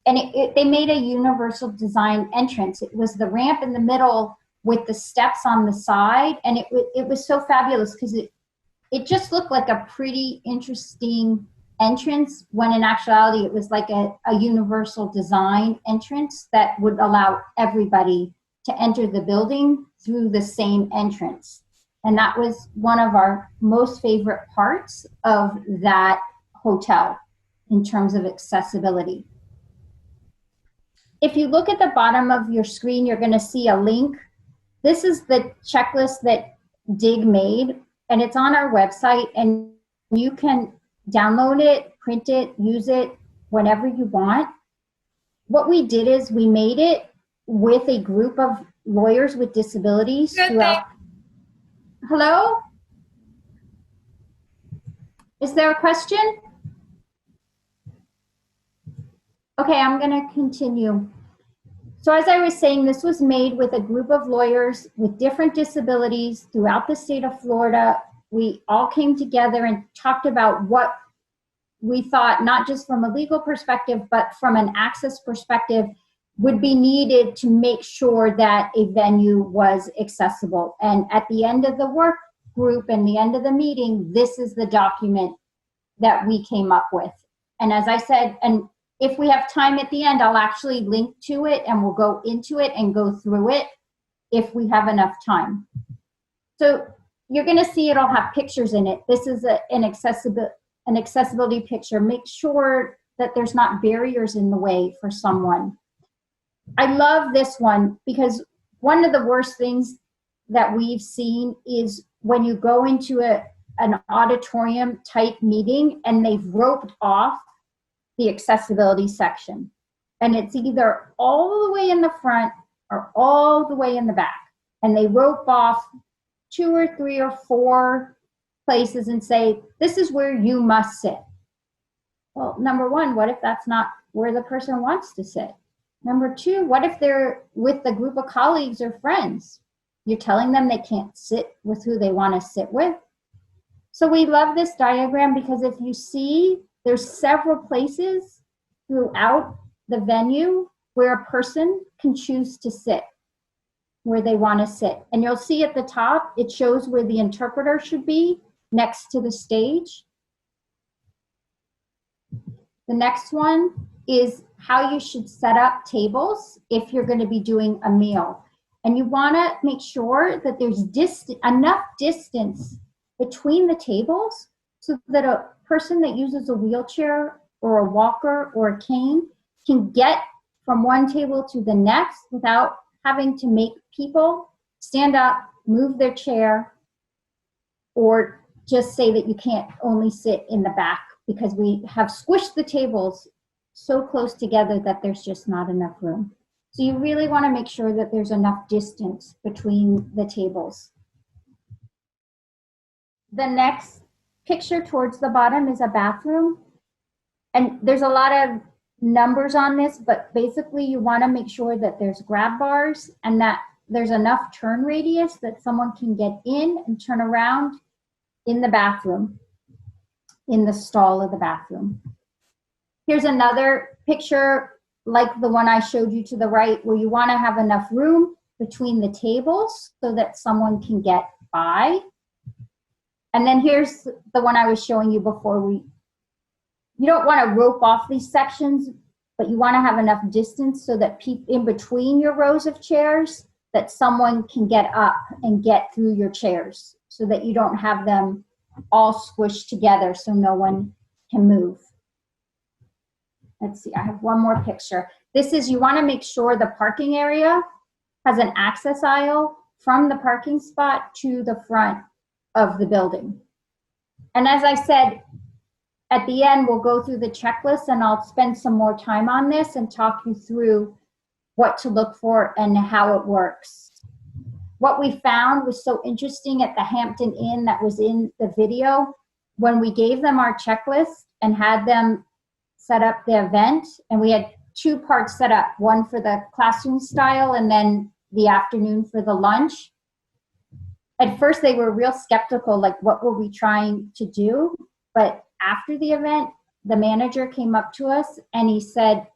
and they made a universal design entrance. It was the ramp in the middle with the steps on the side, and it was so fabulous because it just looked like a pretty interesting entrance, when in actuality it was like a universal design entrance that would allow everybody to enter the building through the same entrance. And that was one of our most favorite parts of that hotel in terms of accessibility. If you look at the bottom of your screen, you're going to see a link. This is the checklist that DIG made, and it's on our website, and you can download it, print it, use it whenever you want. What we did is we made it with a group of lawyers with disabilities throughout. Hello? Is there a question? Okay, I'm going to continue. So as I was saying, this was made with a group of lawyers with different disabilities throughout the state of Florida. We all came together and talked about what we thought, not just from a legal perspective, but from an access perspective, would be needed to make sure that a venue was accessible. And at the end of the work group and the end of the meeting, this is the document that we came up with. And as I said, and if we have time at the end, I'll actually link to it and we'll go into it and go through it if we have enough time. So you're going to see it'll have pictures in it. This is an accessibility picture. Make sure that there's not barriers in the way for someone. I love this one because one of the worst things that we've seen is when you go into an auditorium type meeting and they've roped off the accessibility section. And it's either all the way in the front or all the way in the back. And they rope off 2 or 3 or 4 places and say, this is where you must sit. Well, number one, what if that's not where the person wants to sit? Number 2, what if they're with a group of colleagues or friends? You're telling them they can't sit with who they want to sit with? So we love this diagram because if you see, there's several places throughout the venue where a person can choose to sit, where they want to sit. And you'll see at the top, it shows where the interpreter should be next to the stage. The next one is how you should set up tables if you're going to be doing a meal. And you want to make sure that there's enough distance between the tables so that a person that uses a wheelchair or a walker or a cane can get from one table to the next without having to make people stand up, move their chair, or just say that you can't only sit in the back, because we have squished the tables so close together that there's just not enough room. So you really want to make sure that there's enough distance between the tables. The next picture towards the bottom is a bathroom. And there's a lot of numbers on this, but basically you want to make sure that there's grab bars and that there's enough turn radius that someone can get in and turn around in the bathroom, in the stall of the bathroom. Here's another picture like the one I showed you to the right, where you want to have enough room between the tables so that someone can get by. And then here's the one I was showing you before. You don't want to rope off these sections, but you want to have enough distance so that in between your rows of chairs, that someone can get up and get through your chairs so that you don't have them all squished together so no one can move. Let's see, I have one more picture. This is, you want to make sure the parking area has an access aisle from the parking spot to the front of the building. And as I said, at the end, we'll go through the checklist and I'll spend some more time on this and talk you through what to look for and how it works. what we found was so interesting at the Hampton Inn that was in the video. When we gave them our checklist and had them set up the event, and we had 2 parts set up, one for the classroom style and then the afternoon for the lunch. At first they were real skeptical, like what were we trying to do? But after the event, the manager came up to us and he said,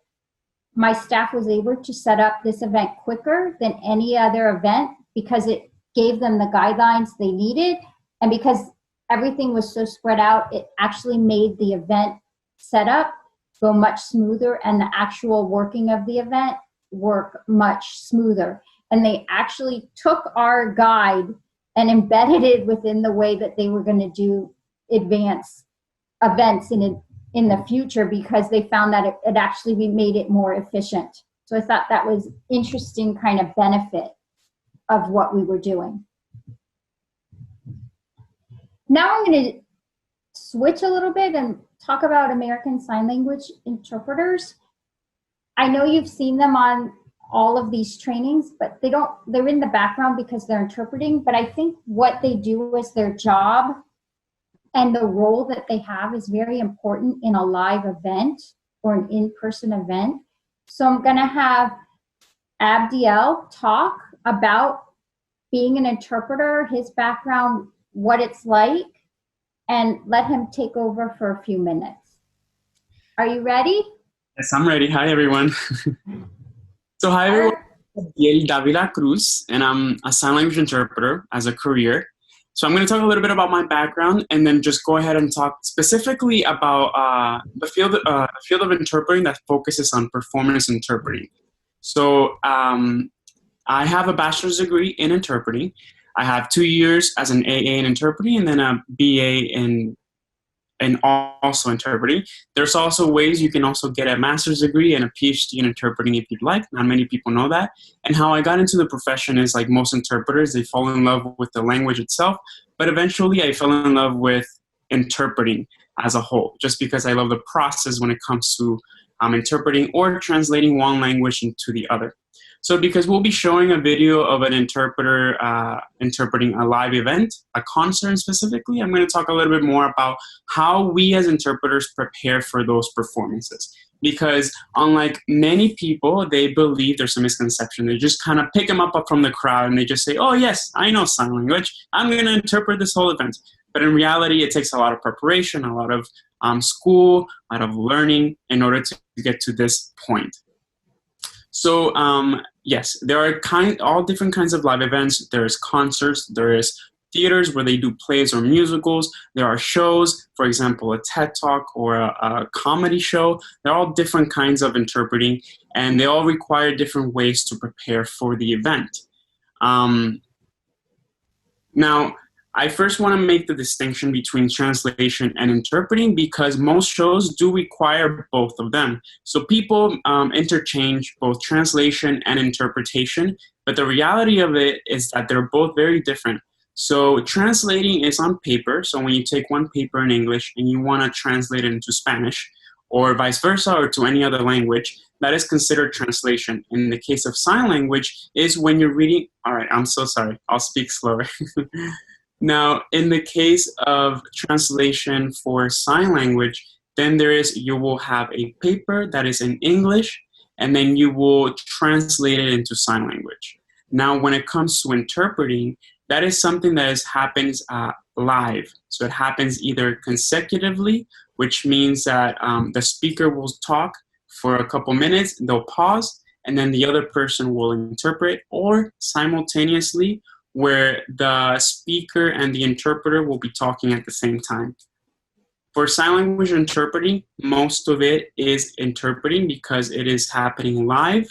my staff was able to set up this event quicker than any other event because it gave them the guidelines they needed. And because everything was so spread out, it actually made the event setup go much smoother and the actual working of the event work much smoother. And they actually took our guide and embedded it within the way that they were going to do advanced events in the future, because they found that it actually made it more efficient. So I thought that was interesting kind of benefit of what we were doing. Now I'm going to switch a little bit and talk about American Sign Language interpreters. I know you've seen them on all of these trainings, but they're in the background because they're interpreting, but I think what they do is their job and the role that they have is very important in a live event or an in-person event. So I'm gonna have Abdiel talk about being an interpreter, his background, what it's like, and let him take over for a few minutes. Are you ready? Yes, I'm ready. Hi, everyone. So hi, everyone. I'm Abdiel Davila Cruz, and I'm a sign language interpreter as a career. So I'm going to talk a little bit about my background and then just go ahead and talk specifically about the field of interpreting that focuses on performance interpreting. So I have a bachelor's degree in interpreting. I have 2 years as an AA in interpreting and then a BA in also interpreting. There's also ways you can also get a master's degree and a PhD in interpreting if you'd like. Not many people know that. And how I got into the profession is like most interpreters, they fall in love with the language itself. But eventually I fell in love with interpreting as a whole, just because I love the process when it comes to interpreting or translating one language into the other. So because we'll be showing a video of an interpreter interpreting a live event, a concert specifically, I'm going to talk a little bit more about how we as interpreters prepare for those performances. Because unlike many people, they believe there's a misconception. They just kind of pick them up from the crowd and they just say, oh yes, I know sign language. I'm going to interpret this whole event. But in reality, it takes a lot of preparation, a lot of school, a lot of learning in order to get to this point. So yes, there are all different kinds of live events. There is concerts, there is theaters where they do plays or musicals. There are shows, for example, a TED Talk or a comedy show. They're all different kinds of interpreting, and they all require different ways to prepare for the event. Now, I first want to make the distinction between translation and interpreting because most shows do require both of them. So people interchange both translation and interpretation, but the reality of it is that they're both very different. So translating is on paper. So when you take one paper in English and you want to translate it into Spanish or vice versa or to any other language, that is considered translation. In the case of sign language is when you're reading, all right, I'm so sorry, I'll speak slower. Now, in the case of translation for sign language, then you will have a paper that is in English, and then you will translate it into sign language. Now, when it comes to interpreting, that is something that happens live. So it happens either consecutively, which means that the speaker will talk for a couple minutes, they'll pause, and then the other person will interpret, or simultaneously, where the speaker and the interpreter will be talking at the same time. For sign language interpreting, most of it is interpreting because it is happening live,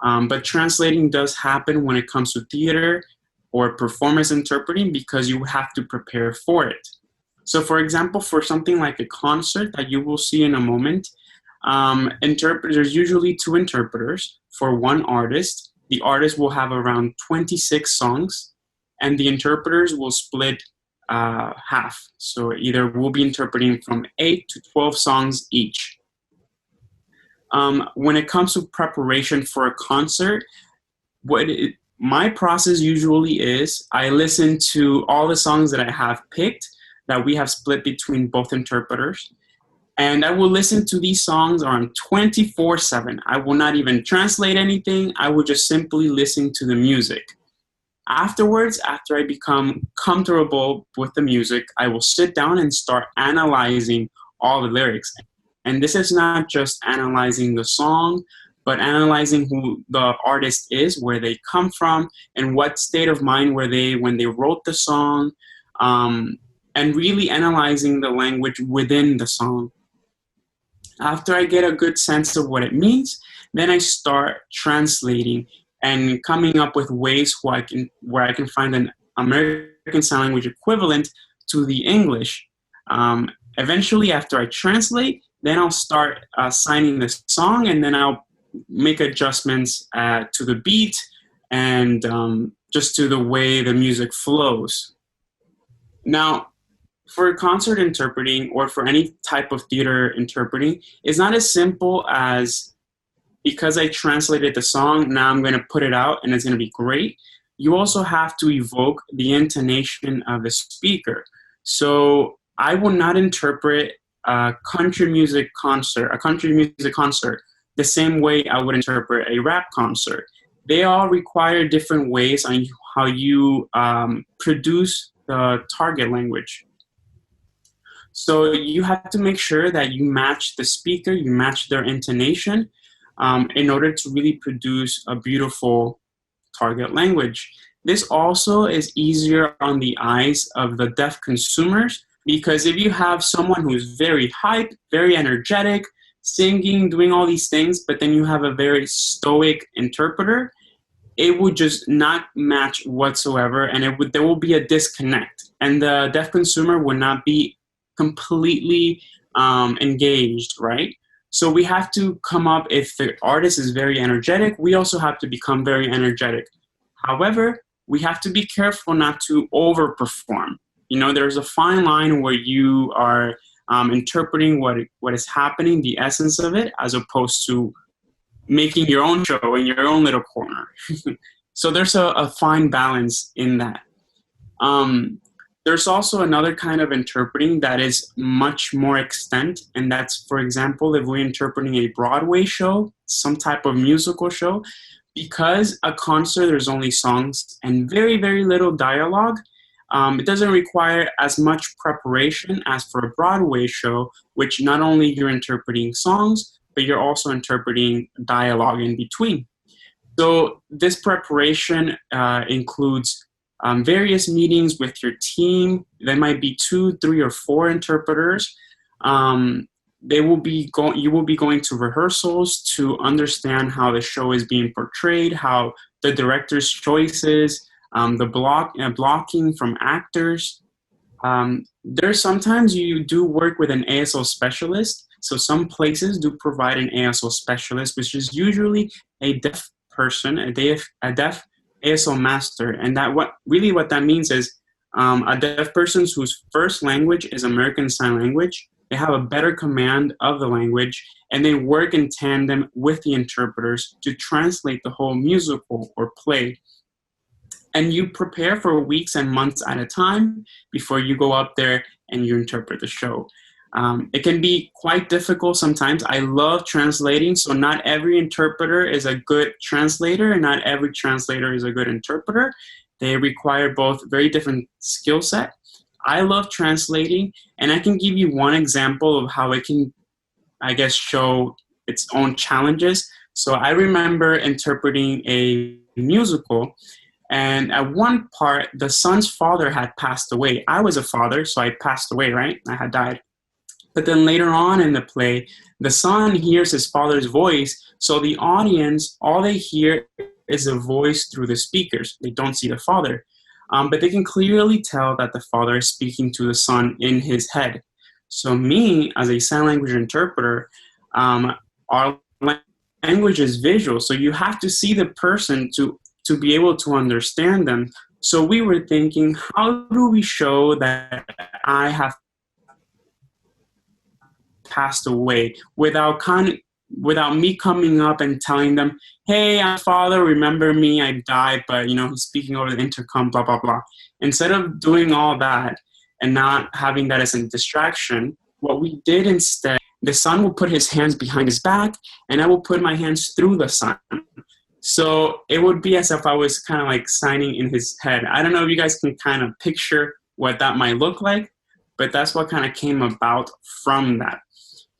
but translating does happen when it comes to theater or performance interpreting because you have to prepare for it. So for example, for something like a concert that you will see in a moment, there's usually 2 interpreters for one artist. The artist will have around 26 songs, and the interpreters will split half. So either we'll be interpreting from 8 to 12 songs each. When it comes to preparation for a concert, my process usually is I listen to all the songs that I have picked that we have split between both interpreters. And I will listen to these songs on 24/7. I will not even translate anything. I will just simply listen to the music. Afterwards, after I become comfortable with the music, I will sit down and start analyzing all the lyrics. And this is not just analyzing the song, but analyzing who the artist is, where they come from, and what state of mind were they when they wrote the song, and really analyzing the language within the song. After I get a good sense of what it means, then I start translating and coming up with ways where I can find an American Sign Language equivalent to the English. Eventually, after I translate, then I'll start signing the song, and then I'll make adjustments to the beat and just to the way the music flows. Now, for concert interpreting or for any type of theater interpreting, it's not as simple as because I translated the song, now I'm going to put it out and it's going to be great. You also have to evoke the intonation of the speaker. So I will not interpret a country music concert the same way I would interpret a rap concert. They all require different ways on how you produce the target language. So you have to make sure that you match the speaker, you match their intonation in order to really produce a beautiful target language. This also is easier on the eyes of the deaf consumers, because if you have someone who's very hyped, very energetic, singing, doing all these things, but then you have a very stoic interpreter, it would just not match whatsoever, and there will be a disconnect, and the deaf consumer would not be completely engaged, right? So we have to come up, if the artist is very energetic, we also have to become very energetic. However, we have to be careful not to overperform. You know, there's a fine line where you are interpreting what is happening, the essence of it, as opposed to making your own show in your own little corner. So there's a fine balance in that. There's also another kind of interpreting that is much more extent, and that's, for example, if we're interpreting a Broadway show, some type of musical show, because a concert there's only songs and very, very little dialogue, it doesn't require as much preparation as for a Broadway show, which not only you're interpreting songs, but you're also interpreting dialogue in between. So this preparation includes various meetings with your team. There might be 2, 3, or 4 interpreters. You will be going to rehearsals to understand how the show is being portrayed, how the director's choices, the blocking from actors. There's sometimes you do work with an ASL specialist. So some places do provide an ASL specialist, which is usually a deaf person, a deaf ASL master. And what that means is a deaf person whose first language is American Sign Language. They have a better command of the language, and they work in tandem with the interpreters to translate the whole musical or play. And you prepare for weeks and months at a time before you go up there and you interpret the show. It can be quite difficult sometimes. I love translating, so not every interpreter is a good translator, and not every translator is a good interpreter. They require both very different skill set. I love translating, and I can give you one example of how it can, I guess, show its own challenges. So I remember interpreting a musical, and at one part, the son's father had passed away. I was a father, so I passed away, right? I had died. But then later on in the play, the son hears his father's voice, so the audience, all they hear is a voice through the speakers. They don't see the father. But they can clearly tell that the father is speaking to the son in his head. So me, as a sign language interpreter, our language is visual, so you have to see the person to be able to understand them. So we were thinking, how do we show that I have passed away without without me coming up and telling them, hey, I'm father, remember me, I died, but he's speaking over the intercom, blah, blah, blah. Instead of doing all that and not having that as a distraction, what we did instead, the son will put his hands behind his back and I will put my hands through the son. So it would be as if I was kind of like signing in his head. I don't know if you guys can kind of picture what that might look like, but that's what kind of came about from that.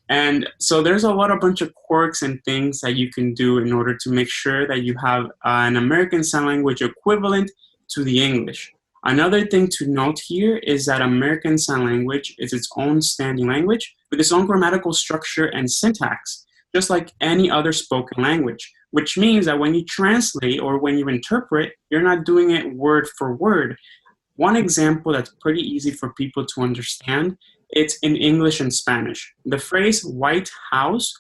And so there's a bunch of quirks and things that you can do in order to make sure that you have an American Sign Language equivalent to the English. Another thing to note here is that American Sign Language is its own standing language with its own grammatical structure and syntax, just like any other spoken language, which means that when you translate or when you interpret, you're not doing it word for word. One example that's pretty easy for people to understand, it's in English and Spanish. The phrase white house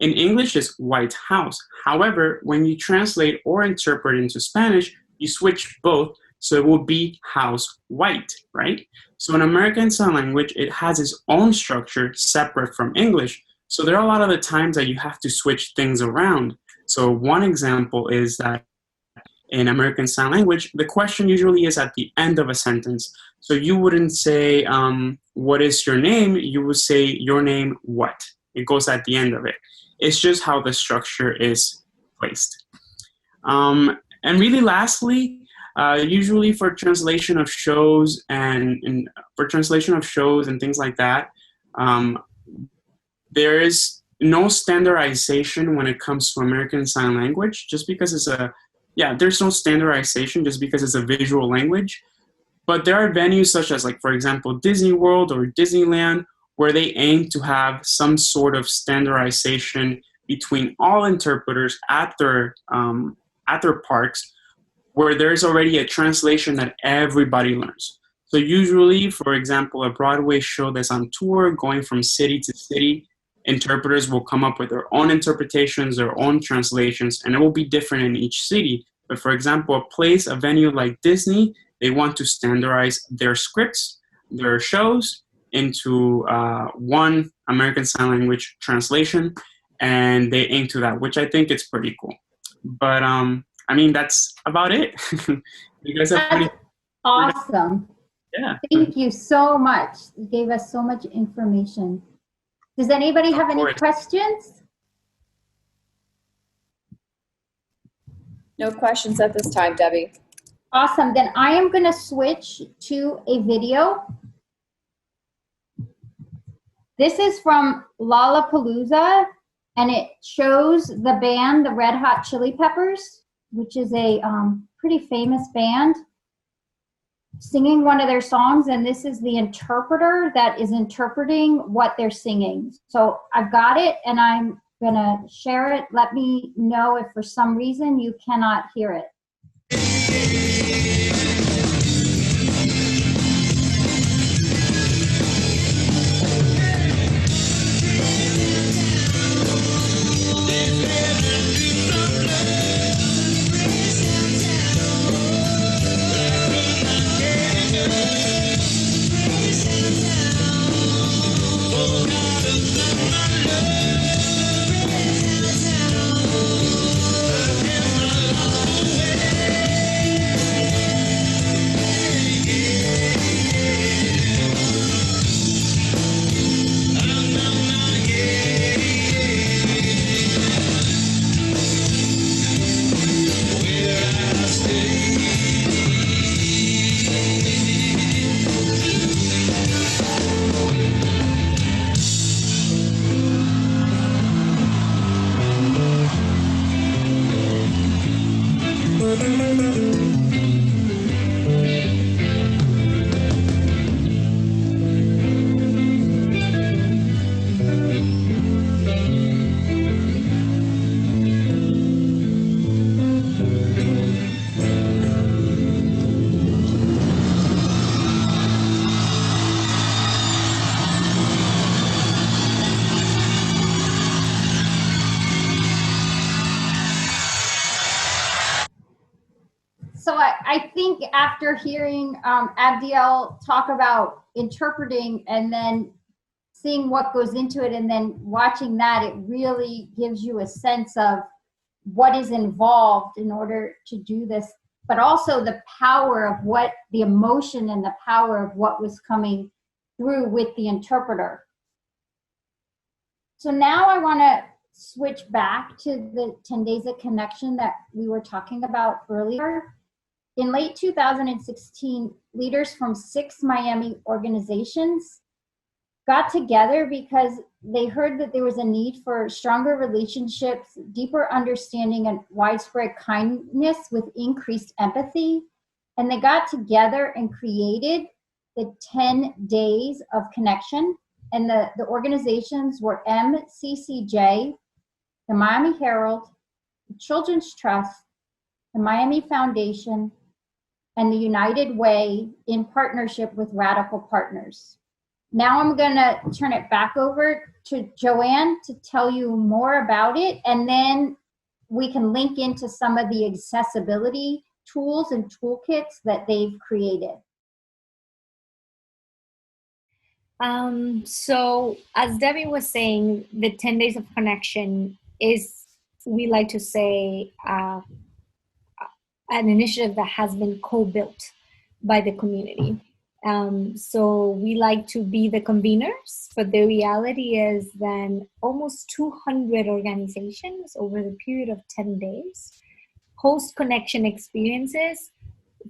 in English is white house. However, when you translate or interpret into Spanish, you switch both, so it will be house white, right? So in American Sign Language, it has its own structure separate from English. So there are a lot of the times that you have to switch things around. So one example is that in American Sign Language, the question usually is at the end of a sentence. So you wouldn't say, what is your name? You would say, your name what? It goes at the end of it. It's just how the structure is placed. And really lastly, usually for translation of shows and things like that, there is no standardization when it comes to American Sign Language, just because there's no standardization just because it's a visual language. But there are venues such as, like, for example, Disney World or Disneyland, where they aim to have some sort of standardization between all interpreters at their parks, where there's already a translation that everybody learns. So usually, for example, a Broadway show that's on tour, going from city to city, interpreters will come up with their own interpretations, their own translations, and it will be different in each city. But for example, a venue like Disney, they want to standardize their scripts, their shows into one American Sign Language translation, and they aim to that, which I think is pretty cool. But that's about it. You guys have That's awesome. Yeah. Thank you so much. You gave us so much information. Does anybody have any questions? No questions at this time, Debbie. Awesome. Then I am going to switch to a video. This is from Lollapalooza, and it shows the band, the Red Hot Chili Peppers, which is a pretty famous band, singing one of their songs, and this is the interpreter that is interpreting what they're singing. So I've got it, and I'm going to share it. Let me know if for some reason you cannot hear it. So I think after hearing Abdiel talk about interpreting and then seeing what goes into it and then watching that, it really gives you a sense of what is involved in order to do this, but also the power of what the emotion and the power of what was coming through with the interpreter. So now I want to switch back to the 10 Days of Connection that we were talking about earlier. In late 2016, leaders from 6 Miami organizations got together because they heard that there was a need for stronger relationships, deeper understanding, and widespread kindness with increased empathy. And they got together and created the 10 Days of Connection. And the organizations were MCCJ, the Miami Herald, the Children's Trust, the Miami Foundation, and the United Way in partnership with Radical Partners. Now I'm going to turn it back over to Joanne to tell you more about it, and then we can link into some of the accessibility tools and toolkits that they've created. So as Debbie was saying, the 10 Days of Connection is, we like to say, an initiative that has been co-built by the community. So we like to be the conveners, but the reality is then almost 200 organizations over the period of 10 days host connection experiences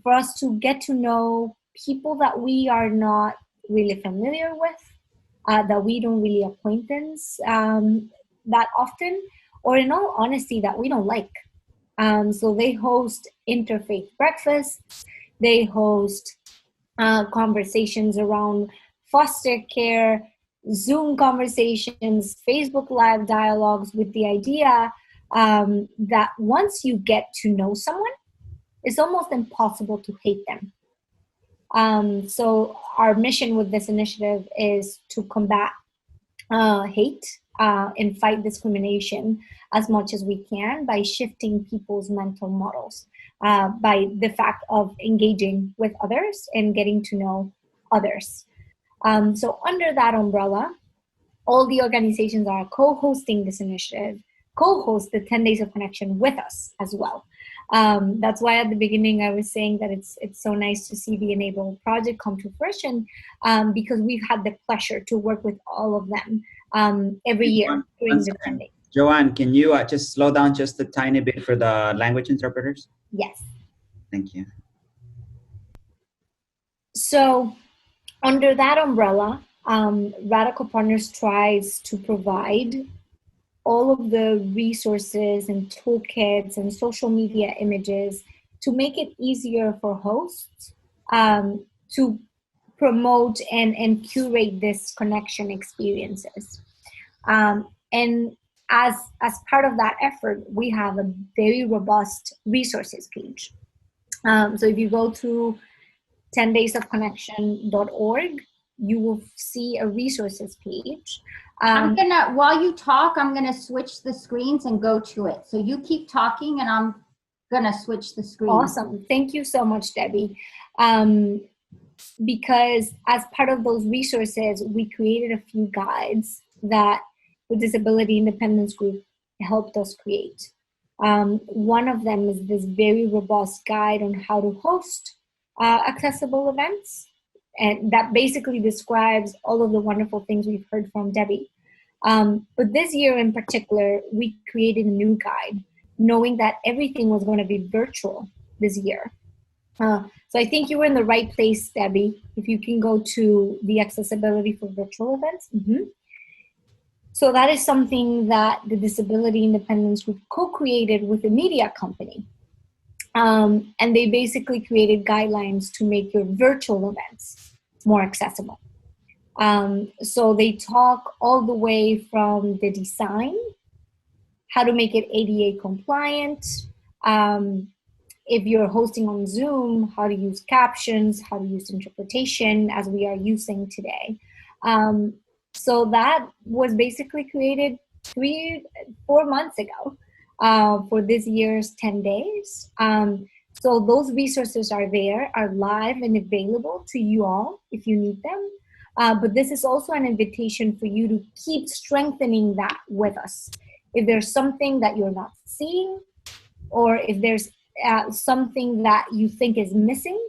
for us to get to know people that we are not really familiar with, that we don't really acquaintance that often, or in all honesty, that we don't like. So they host interfaith breakfasts, they host conversations around foster care, Zoom conversations, Facebook Live dialogues, with the idea that once you get to know someone, it's almost impossible to hate them. So our mission with this initiative is to combat hate and fight discrimination as much as we can by shifting people's mental models, by the fact of engaging with others and getting to know others. So under that umbrella, all the organizations are co-hosting this initiative, co-host the 10 Days of Connection with us as well. That's why at the beginning I was saying that it's so nice to see the Enable project come to fruition, because we've had the pleasure to work with all of them every year during the 10 days. Joanne, can you just slow down just a tiny bit for the language interpreters? Yes. Thank you. So under that umbrella, Radical Partners tries to provide all of the resources and toolkits and social media images to make it easier for hosts to promote and curate this connection experiences. And as part of that effort, we have a very robust resources page. So if you go to 10daysofconnection.org, you will see a resources page. I'm gonna, while you talk, I'm gonna switch the screens and go to it. So you keep talking and I'm gonna switch the screen. Awesome, thank you so much, Debbie. Because as part of those resources, we created a few guides that the Disability Independence Group helped us create. One of them is this very robust guide on how to host accessible events, and that basically describes all of the wonderful things we've heard from Debbie. But this year in particular, we created a new guide, knowing that everything was going to be virtual this year. So I think you were in the right place, Debbie, if you can go to the accessibility for virtual events. Mm-hmm. So that is something that the Disability Independence Group co-created with a media company. And they basically created guidelines to make your virtual events more accessible. So they talk all the way from the design, how to make it ADA compliant, if you're hosting on Zoom, how to use captions, how to use interpretation as we are using today. So that was basically created 3-4 months ago for this year's 10 days. So those resources are there, are live and available to you all if you need them. But this is also an invitation for you to keep strengthening that with us. If there's something that you're not seeing, or if there's something that you think is missing,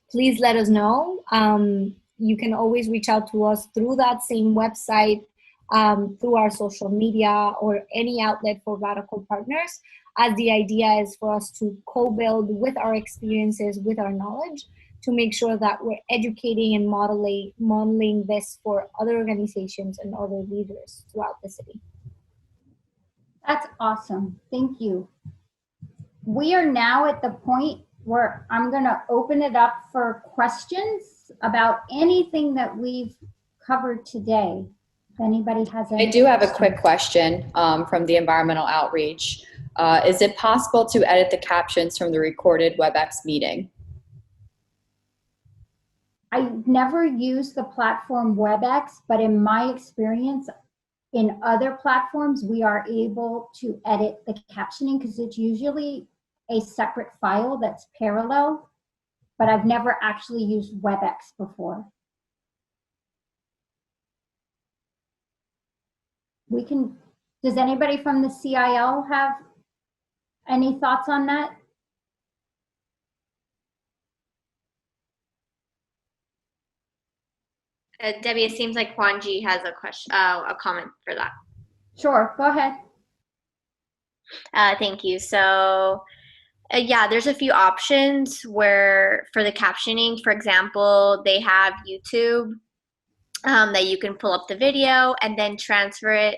please let us know. You can always reach out to us through that same website, through our social media, or any outlet for Radical Partners, as the idea is for us to co-build with our experiences, with our knowledge, to make sure that we're educating and modeling this for other organizations and other leaders throughout the city. That's awesome. Thank you. We are now at the point where I'm going to open it up for questions about anything that we've covered today. If anybody has any I do have a questions. quick question from the environmental outreach. Is it possible to edit the captions from the recorded WebEx meeting? I never used the platform WebEx, but in my experience, in other platforms, we are able to edit the captioning because it's usually a separate file that's parallel, but I've never actually used WebEx before. Does anybody from the CIL have any thoughts on that? Debbie, it seems like Juanji has a question, a comment for that. Sure, go ahead. Thank you. So, yeah, there's a few options where for the captioning, for example, they have YouTube that you can pull up the video and then transfer it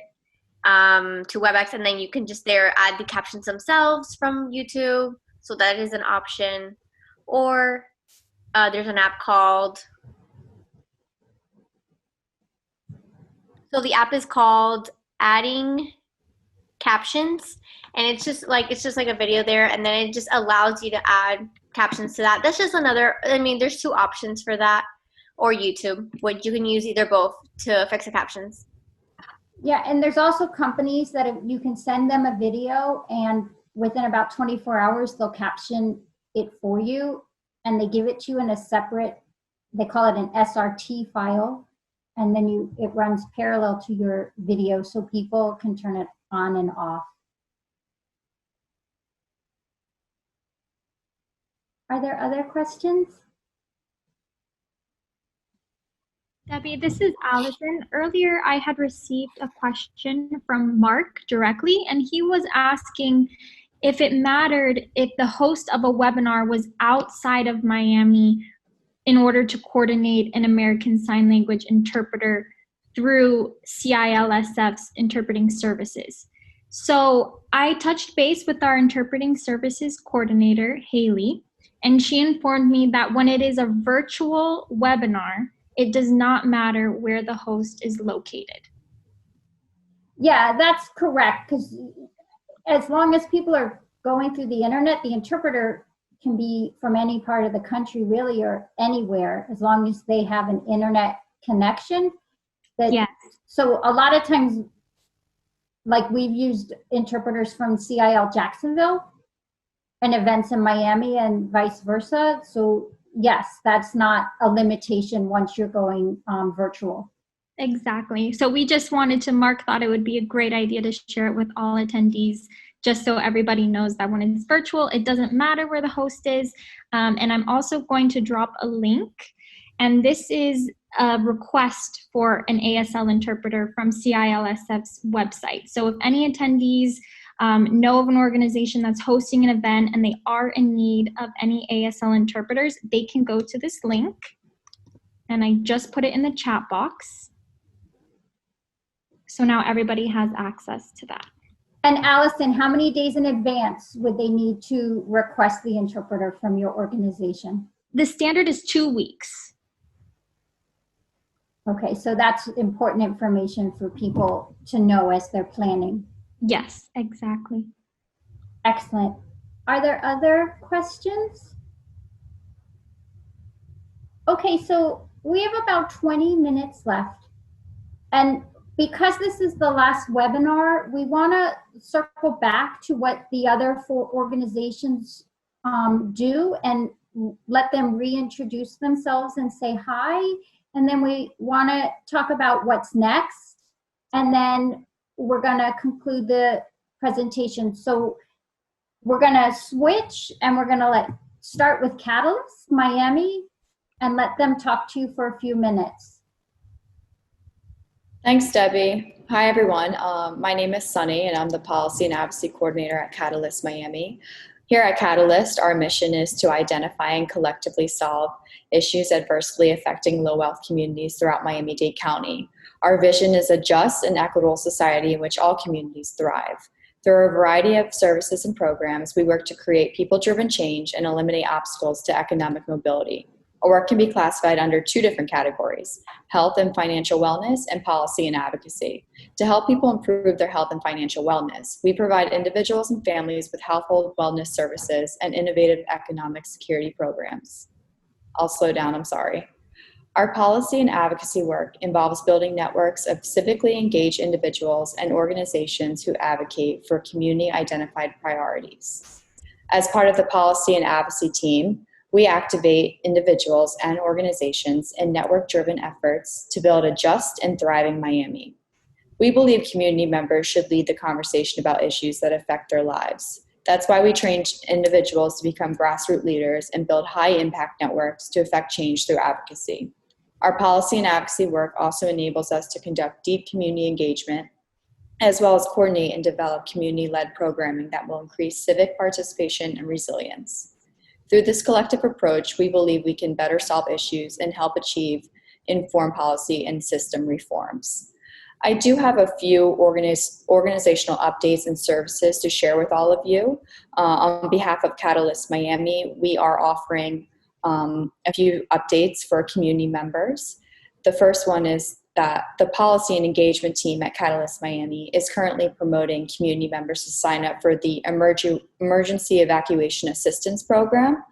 to WebEx, and then you can just there add the captions themselves from YouTube. So that is an option. Or there's an app called, so the app is called Adding Captions, and it's just like a video there, and then it just allows you to add captions to that. That's just another, I mean, there's two options for that, or YouTube, which you can use either both to fix the captions. Yeah, and there's also companies that you can send them a video, and within about 24 hours, they'll caption it for you, and they give it to you in a separate, they call it an SRT file, and then it runs parallel to your video so people can turn it on and off. Are there other questions? Debbie, this is Allison. Earlier, I had received a question from Mark directly, and he was asking if it mattered if the host of a webinar was outside of Miami in order to coordinate an American Sign Language interpreter through CILSF's interpreting services. So I touched base with our interpreting services coordinator, Haley, and she informed me that when it is a virtual webinar, it does not matter where the host is located. Yeah, that's correct, because as long as people are going through the internet, the interpreter can be from any part of the country, really, or anywhere, as long as they have an internet connection. Yes. So a lot of times, like we've used interpreters from CIL Jacksonville and events in Miami and vice versa. So yes, that's not a limitation once you're going virtual. Exactly. So we just wanted to, Mark thought it would be a great idea to share it with all attendees, just so everybody knows that when it's virtual, it doesn't matter where the host is. And I'm also going to drop a link. And this is a request for an ASL interpreter from CILSF's website. So if any attendees know of an organization that's hosting an event and they are in need of any ASL interpreters, they can go to this link. And I just put it in the chat box. So now everybody has access to that. And Allison, how many days in advance would they need to request the interpreter from your organization? The standard is 2 weeks. Okay, so that's important information for people to know as they're planning. Yes, exactly. Excellent. Are there other questions? Okay, so we have about 20 minutes left. And because this is the last webinar, we want to circle back to what the other 4 organizations do and let them reintroduce themselves and say hi. and then we want to talk about what's next, and then we're going to conclude the presentation. So we're going to switch, and we're going to start with Catalyst Miami and let them talk to you for a few minutes. Thanks, Debbie. Hi, everyone. My name is Sunny, and I'm the Policy and Advocacy Coordinator at Catalyst Miami. Here at Catalyst, our mission is to identify and collectively solve issues adversely affecting low-wealth communities throughout Miami-Dade County. Our vision is a just and equitable society in which all communities thrive. Through a variety of services and programs, we work to create people-driven change and eliminate obstacles to economic mobility. Our work can be classified under two different categories: health and financial wellness, and policy and advocacy. To help people improve their health and financial wellness, we provide individuals and families with household wellness services and innovative economic security programs. I'll slow down, I'm sorry. Our policy and advocacy work involves building networks of civically engaged individuals and organizations who advocate for community-identified priorities. As part of the policy and advocacy team, we activate individuals and organizations in network-driven efforts to build a just and thriving Miami. We believe community members should lead the conversation about issues that affect their lives. That's why we train individuals to become grassroots leaders and build high-impact networks to affect change through advocacy. Our policy and advocacy work also enables us to conduct deep community engagement, as well as coordinate and develop community-led programming that will increase civic participation and resilience. Through this collective approach, we believe we can better solve issues and help achieve informed policy and system reforms. I do have a few organizational updates and services to share with all of you. On behalf of Catalyst Miami, we are offering a few updates for community members. The first one is that the policy and engagement team at Catalyst Miami is currently promoting community members to sign up for the Emergency Evacuation Assistance Program.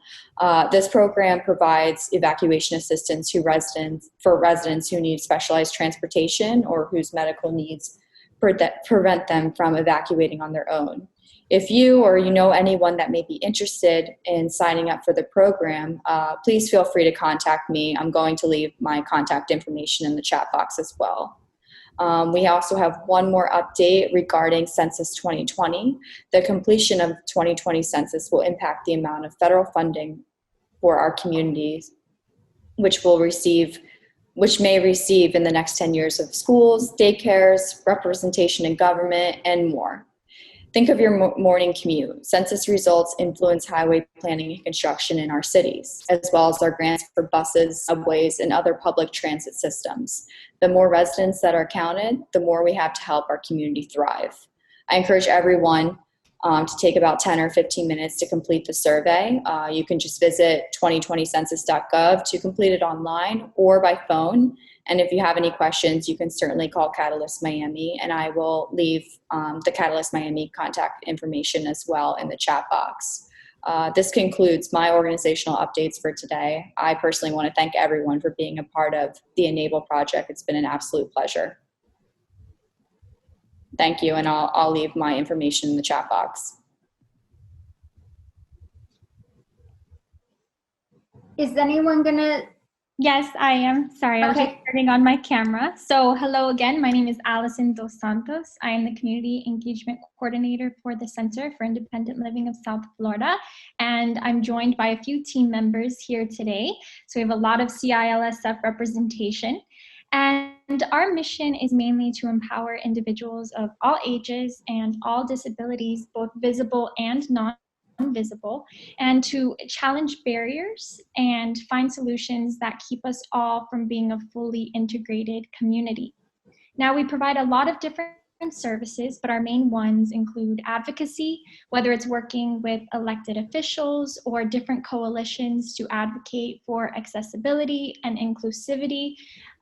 This program provides evacuation assistance for residents who need specialized transportation or whose medical needs prevent them from evacuating on their own. If you or you know anyone that may be interested in signing up for the program, please feel free to contact me. I'm going to leave my contact information in the chat box as well. We also have one more update regarding Census 2020. The completion of 2020 census will impact the amount of federal funding for our communities, which may receive in the next 10 years of schools, daycares, representation in government, and more. Think of your morning commute. Census results influence highway planning and construction in our cities, as well as our grants for buses, subways, and other public transit systems. The more residents that are counted, the more we have to help our community thrive. I encourage everyone to take about 10 or 15 minutes to complete the survey. You can just visit 2020census.gov to complete it online or by phone. And if you have any questions, you can certainly call Catalyst Miami, and I will leave the Catalyst Miami contact information as well in the chat box. This concludes my organizational updates for today. I personally want to thank everyone for being a part of the Enable project. It's been an absolute pleasure. Thank you, and I'll leave my information in the chat box. Is anyone gonna? Yes, I am. Sorry, I was just turning on my camera. So hello again, my name is Allison Dos Santos. I am the Community Engagement Coordinator for the Center for Independent Living of South Florida, and I'm joined by a few team members here today. So we have a lot of CILSF representation, and our mission is mainly to empower individuals of all ages and all disabilities, both visible and non-visible, and to challenge barriers and find solutions that keep us all from being a fully integrated community. Now, we provide a lot of different services, but our main ones include advocacy, whether it's working with elected officials or different coalitions to advocate for accessibility and inclusivity.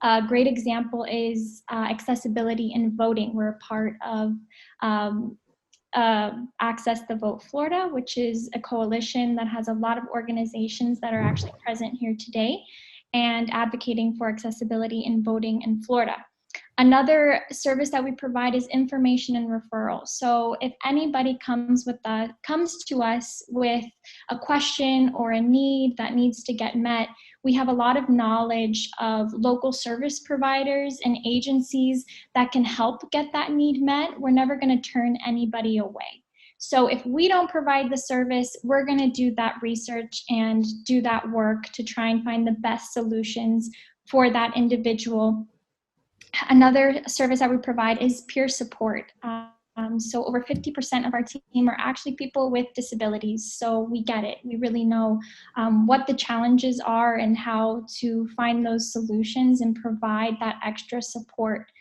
A great example is accessibility in voting. We're a part of Access the Vote Florida, which is a coalition that has a lot of organizations that are actually present here today and advocating for accessibility in voting in Florida. Another service that we provide is information and referral. So if anybody comes to us with a question or a need that needs to get met, we have a lot of knowledge of local service providers and agencies that can help get that need met. We're never going to turn anybody away. So if we don't provide the service, we're going to do that research and do that work to try and find the best solutions for that individual. Another service that we provide is peer support. So over 50% of our team are actually people with disabilities. So we get it. We really know what the challenges are and how to find those solutions and provide that extra support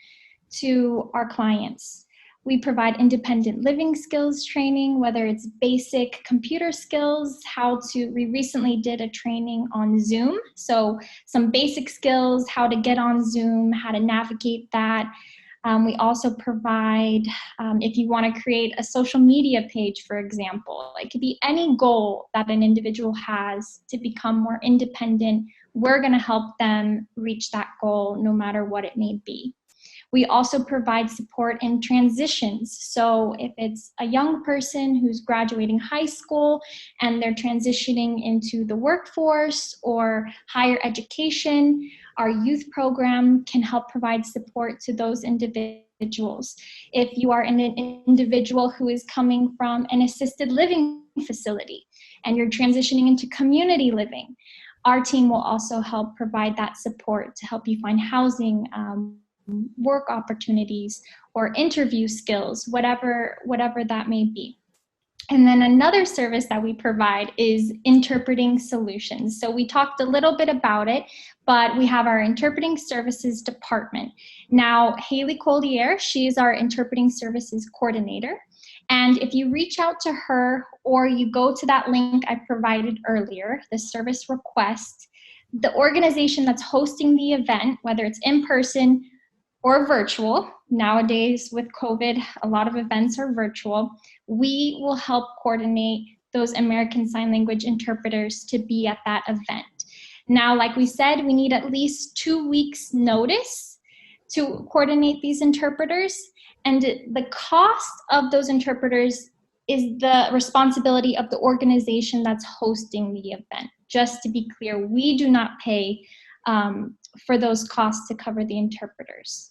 to our clients. We provide independent living skills training, whether it's basic computer skills, we recently did a training on Zoom. So some basic skills, how to get on Zoom, how to navigate that. We also provide, if you want to create a social media page, for example, it could be any goal that an individual has to become more independent. We're going to help them reach that goal no matter what it may be. We also provide support in transitions. So if it's a young person who's graduating high school and they're transitioning into the workforce or higher education, our youth program can help provide support to those individuals. If you are an individual who is coming from an assisted living facility and you're transitioning into community living, our team will also help provide that support to help you find housing, work opportunities, or interview skills, whatever that may be. And then another service that we provide is interpreting solutions. So we talked a little bit about it, but we have our interpreting services department. Now, Haley Collier, she is our interpreting services coordinator. And if you reach out to her or you go to that link I provided earlier, the service request, the organization that's hosting the event, whether it's in person or virtual, nowadays with COVID, a lot of events are virtual, we will help coordinate those American Sign Language interpreters to be at that event. Now, like we said, we need at least 2 weeks notice to coordinate these interpreters, and the cost of those interpreters is the responsibility of the organization that's hosting the event. Just to be clear, we do not pay for those costs to cover the interpreters.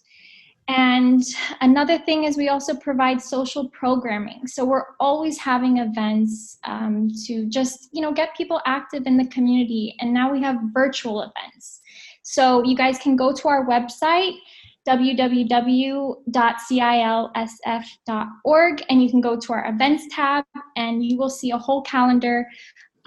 And another thing is we also provide social programming. So we're always having events to just, get people active in the community. And now we have virtual events. So you guys can go to our website, www.cilsf.org, and you can go to our events tab and you will see a whole calendar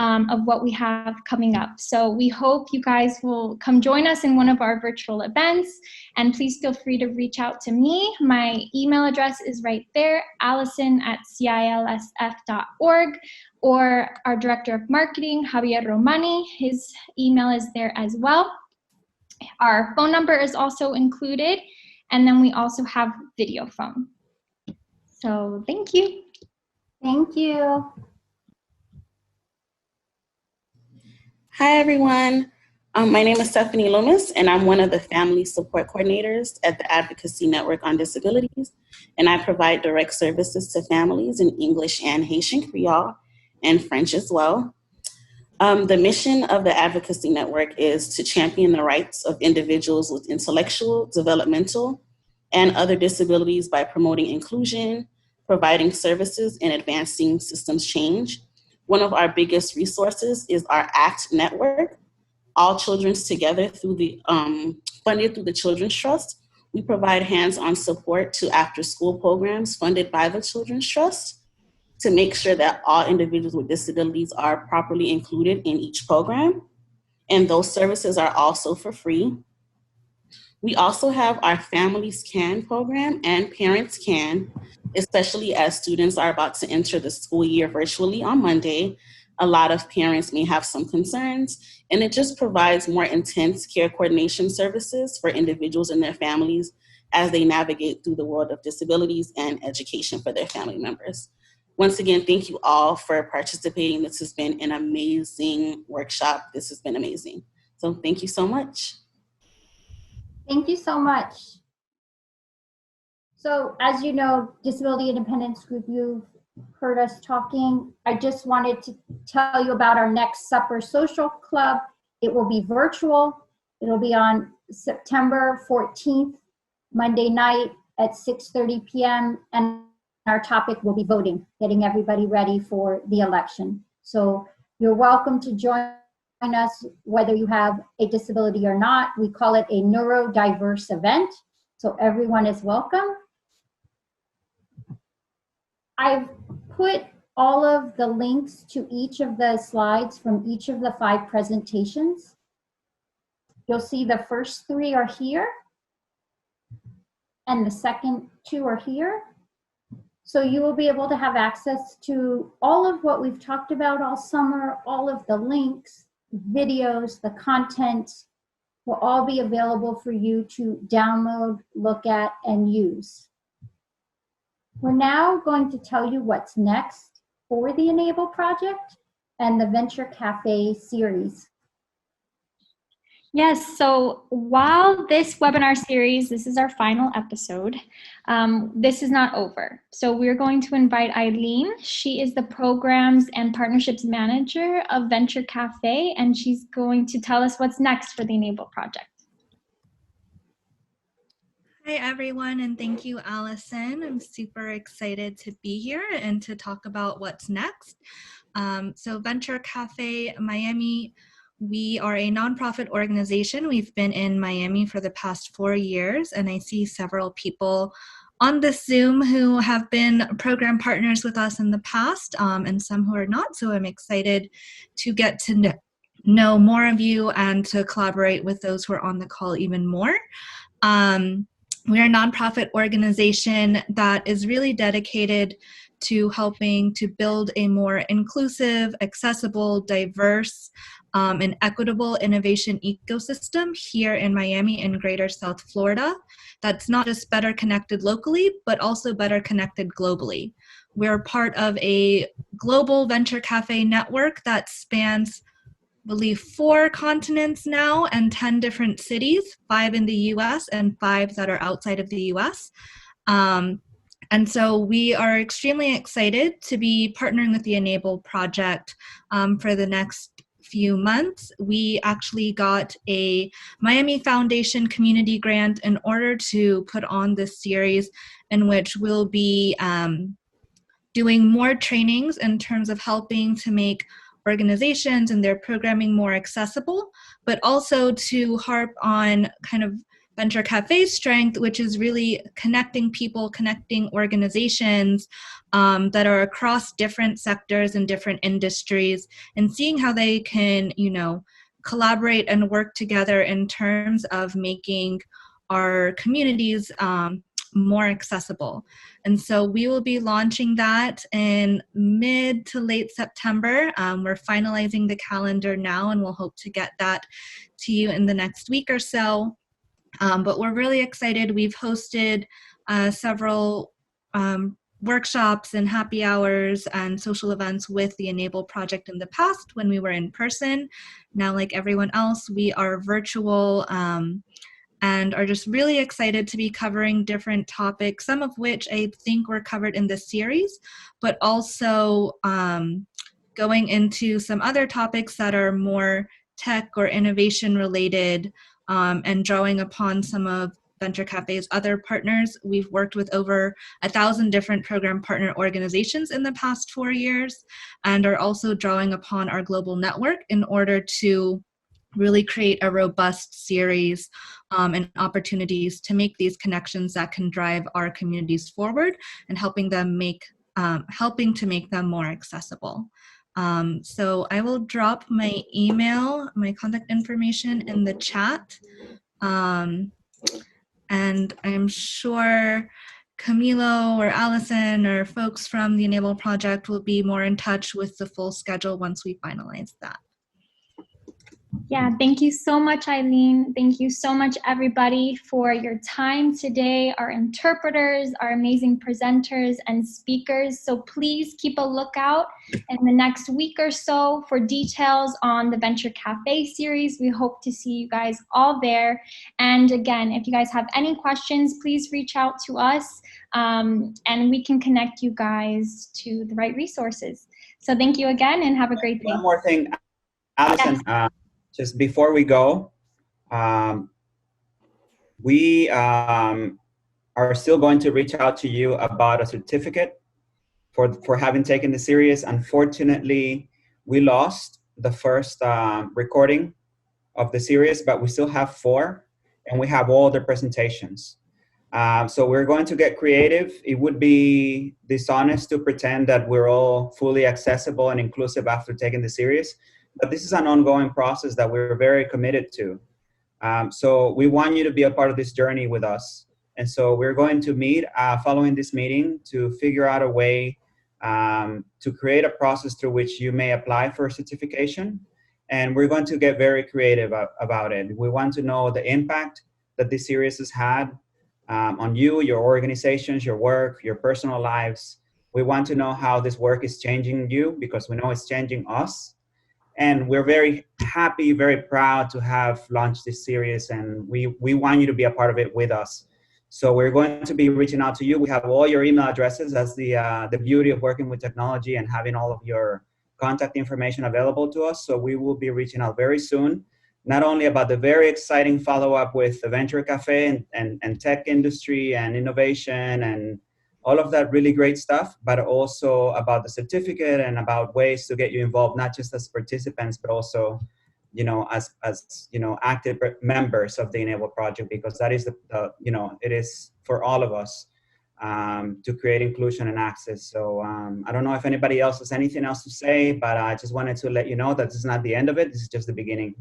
of what we have coming up. So we hope you guys will come join us in one of our virtual events, and please feel free to reach out to me. My email address is right there, allison@cilsf.org, or our Director of Marketing, Javier Romani, his email is there as well. Our phone number is also included, and then we also have video phone. So thank you. Thank you. Hi, everyone. My name is Stephanie Loomis, and I'm one of the family support coordinators at the Advocacy Network on Disabilities, and I provide direct services to families in English and Haitian Creole and French as well. The mission of the Advocacy Network is to champion the rights of individuals with intellectual, developmental, and other disabilities by promoting inclusion, providing services, and advancing systems change. One of our biggest resources is our ACT network, All Children's Together, funded through the Children's Trust. We provide hands-on support to after-school programs funded by the Children's Trust to make sure that all individuals with disabilities are properly included in each program. And those services are also for free. We also have our Families Can program and Parents Can, especially as students are about to enter the school year virtually on Monday. A lot of parents may have some concerns, and it just provides more intense care coordination services for individuals and their families as they navigate through the world of disabilities and education for their family members. Once again, thank you all for participating. This has been an amazing workshop. This has been amazing. So thank you so much. Thank you so much. So as you know, Disability Independence Group, you've heard us talking. I just wanted to tell you about our next Supper Social Club. It will be virtual. It'll be on September 14th, Monday night at 6:30 p.m. And our topic will be voting, getting everybody ready for the election. So you're welcome to join us whether you have a disability or not. We call it a neurodiverse event. So everyone is welcome. I've put all of the links to each of the slides from each of the 5 presentations. You'll see the first 3 are here, and the second 2 are here. So you will be able to have access to all of what we've talked about all summer, all of the links, videos, the content will all be available for you to download, look at, and use. We're now going to tell you what's next for the Enable project and the Venture Cafe series. Yes, so while this webinar series, this is our final episode, this is not over. So we're going to invite Eileen. She is the Programs and Partnerships Manager of Venture Cafe, and she's going to tell us what's next for the Enable project. Hi everyone, and thank you, Allison. I'm super excited to be here and to talk about what's next. So Venture Cafe Miami, we are a nonprofit organization. We've been in Miami for the past 4 years, and I see several people on this Zoom who have been program partners with us in the past, and some who are not. So I'm excited to get to know more of you and to collaborate with those who are on the call even more. We're a nonprofit organization that is really dedicated to helping to build a more inclusive, accessible, diverse, and equitable innovation ecosystem here in Miami and Greater South Florida that's not just better connected locally, but also better connected globally. We're part of a global venture cafe network that spans, I believe, 4 continents now and 10 different cities, 5 in the US and 5 that are outside of the US. And so we are extremely excited to be partnering with the Enable project for the next few months. We actually got a Miami Foundation community grant in order to put on this series in which we'll be doing more trainings in terms of helping to make organizations and their programming more accessible, but also to harp on kind of Venture Cafe's strength, which is really connecting people, connecting organizations that are across different sectors and different industries, and seeing how they can, you know, collaborate and work together in terms of making our communities more accessible. And so we will be launching that in mid to late September. We're finalizing the calendar now, and we'll hope to get that to you in the next week or so. But we're really excited. We've hosted several workshops and happy hours and social events with the Enable project in the past when we were in person. Now, like everyone else, we are virtual and are just really excited to be covering different topics, some of which I think were covered in this series, but also going into some other topics that are more tech or innovation related, and drawing upon some of Venture Cafe's other partners. We've worked with over 1,000 different program partner organizations in the past 4 years, and are also drawing upon our global network in order to really create a robust series and opportunities to make these connections that can drive our communities forward and helping to make them more accessible. So I will drop my email, my contact information in the chat. And I'm sure Camilo or Allison or folks from the Enable project will be more in touch with the full schedule once we finalize that. Yeah, thank you so much, Eileen. Thank you so much, everybody, for your time today, our interpreters, our amazing presenters and speakers. So please keep a lookout in the next week or so for details on the Venture Cafe series. We hope to see you guys all there. And again, if you guys have any questions, please reach out to us and we can connect you guys to the right resources. So thank you again and have a great day. One more thing, Allison, just before we go, we are still going to reach out to you about a certificate for having taken the series. Unfortunately, we lost the first recording of the series, but we still have 4, and we have all the presentations. So we're going to get creative. It would be dishonest to pretend that we're all fully accessible and inclusive after taking the series, but this is an ongoing process that we're very committed to. So we want you to be a part of this journey with us. And so we're going to meet following this meeting to figure out a way to create a process through which you may apply for certification. And we're going to get very creative about it. We want to know the impact that this series has had on you, your organizations, your work, your personal lives. We want to know how this work is changing you, because we know it's changing us. And we're very happy, very proud to have launched this series, and we want you to be a part of it with us. So we're going to be reaching out to you. We have all your email addresses. That's the beauty of working with technology and having all of your contact information available to us. So we will be reaching out very soon, not only about the very exciting follow-up with the Venture Cafe and tech industry and innovation and all of that really great stuff, but also about the certificate and about ways to get you involved, not just as participants, but also, as active members of the Enable project, because that is it is for all of us to create inclusion and access. So I don't know if anybody else has anything else to say, but I just wanted to let you know that this is not the end of it. This is just the beginning.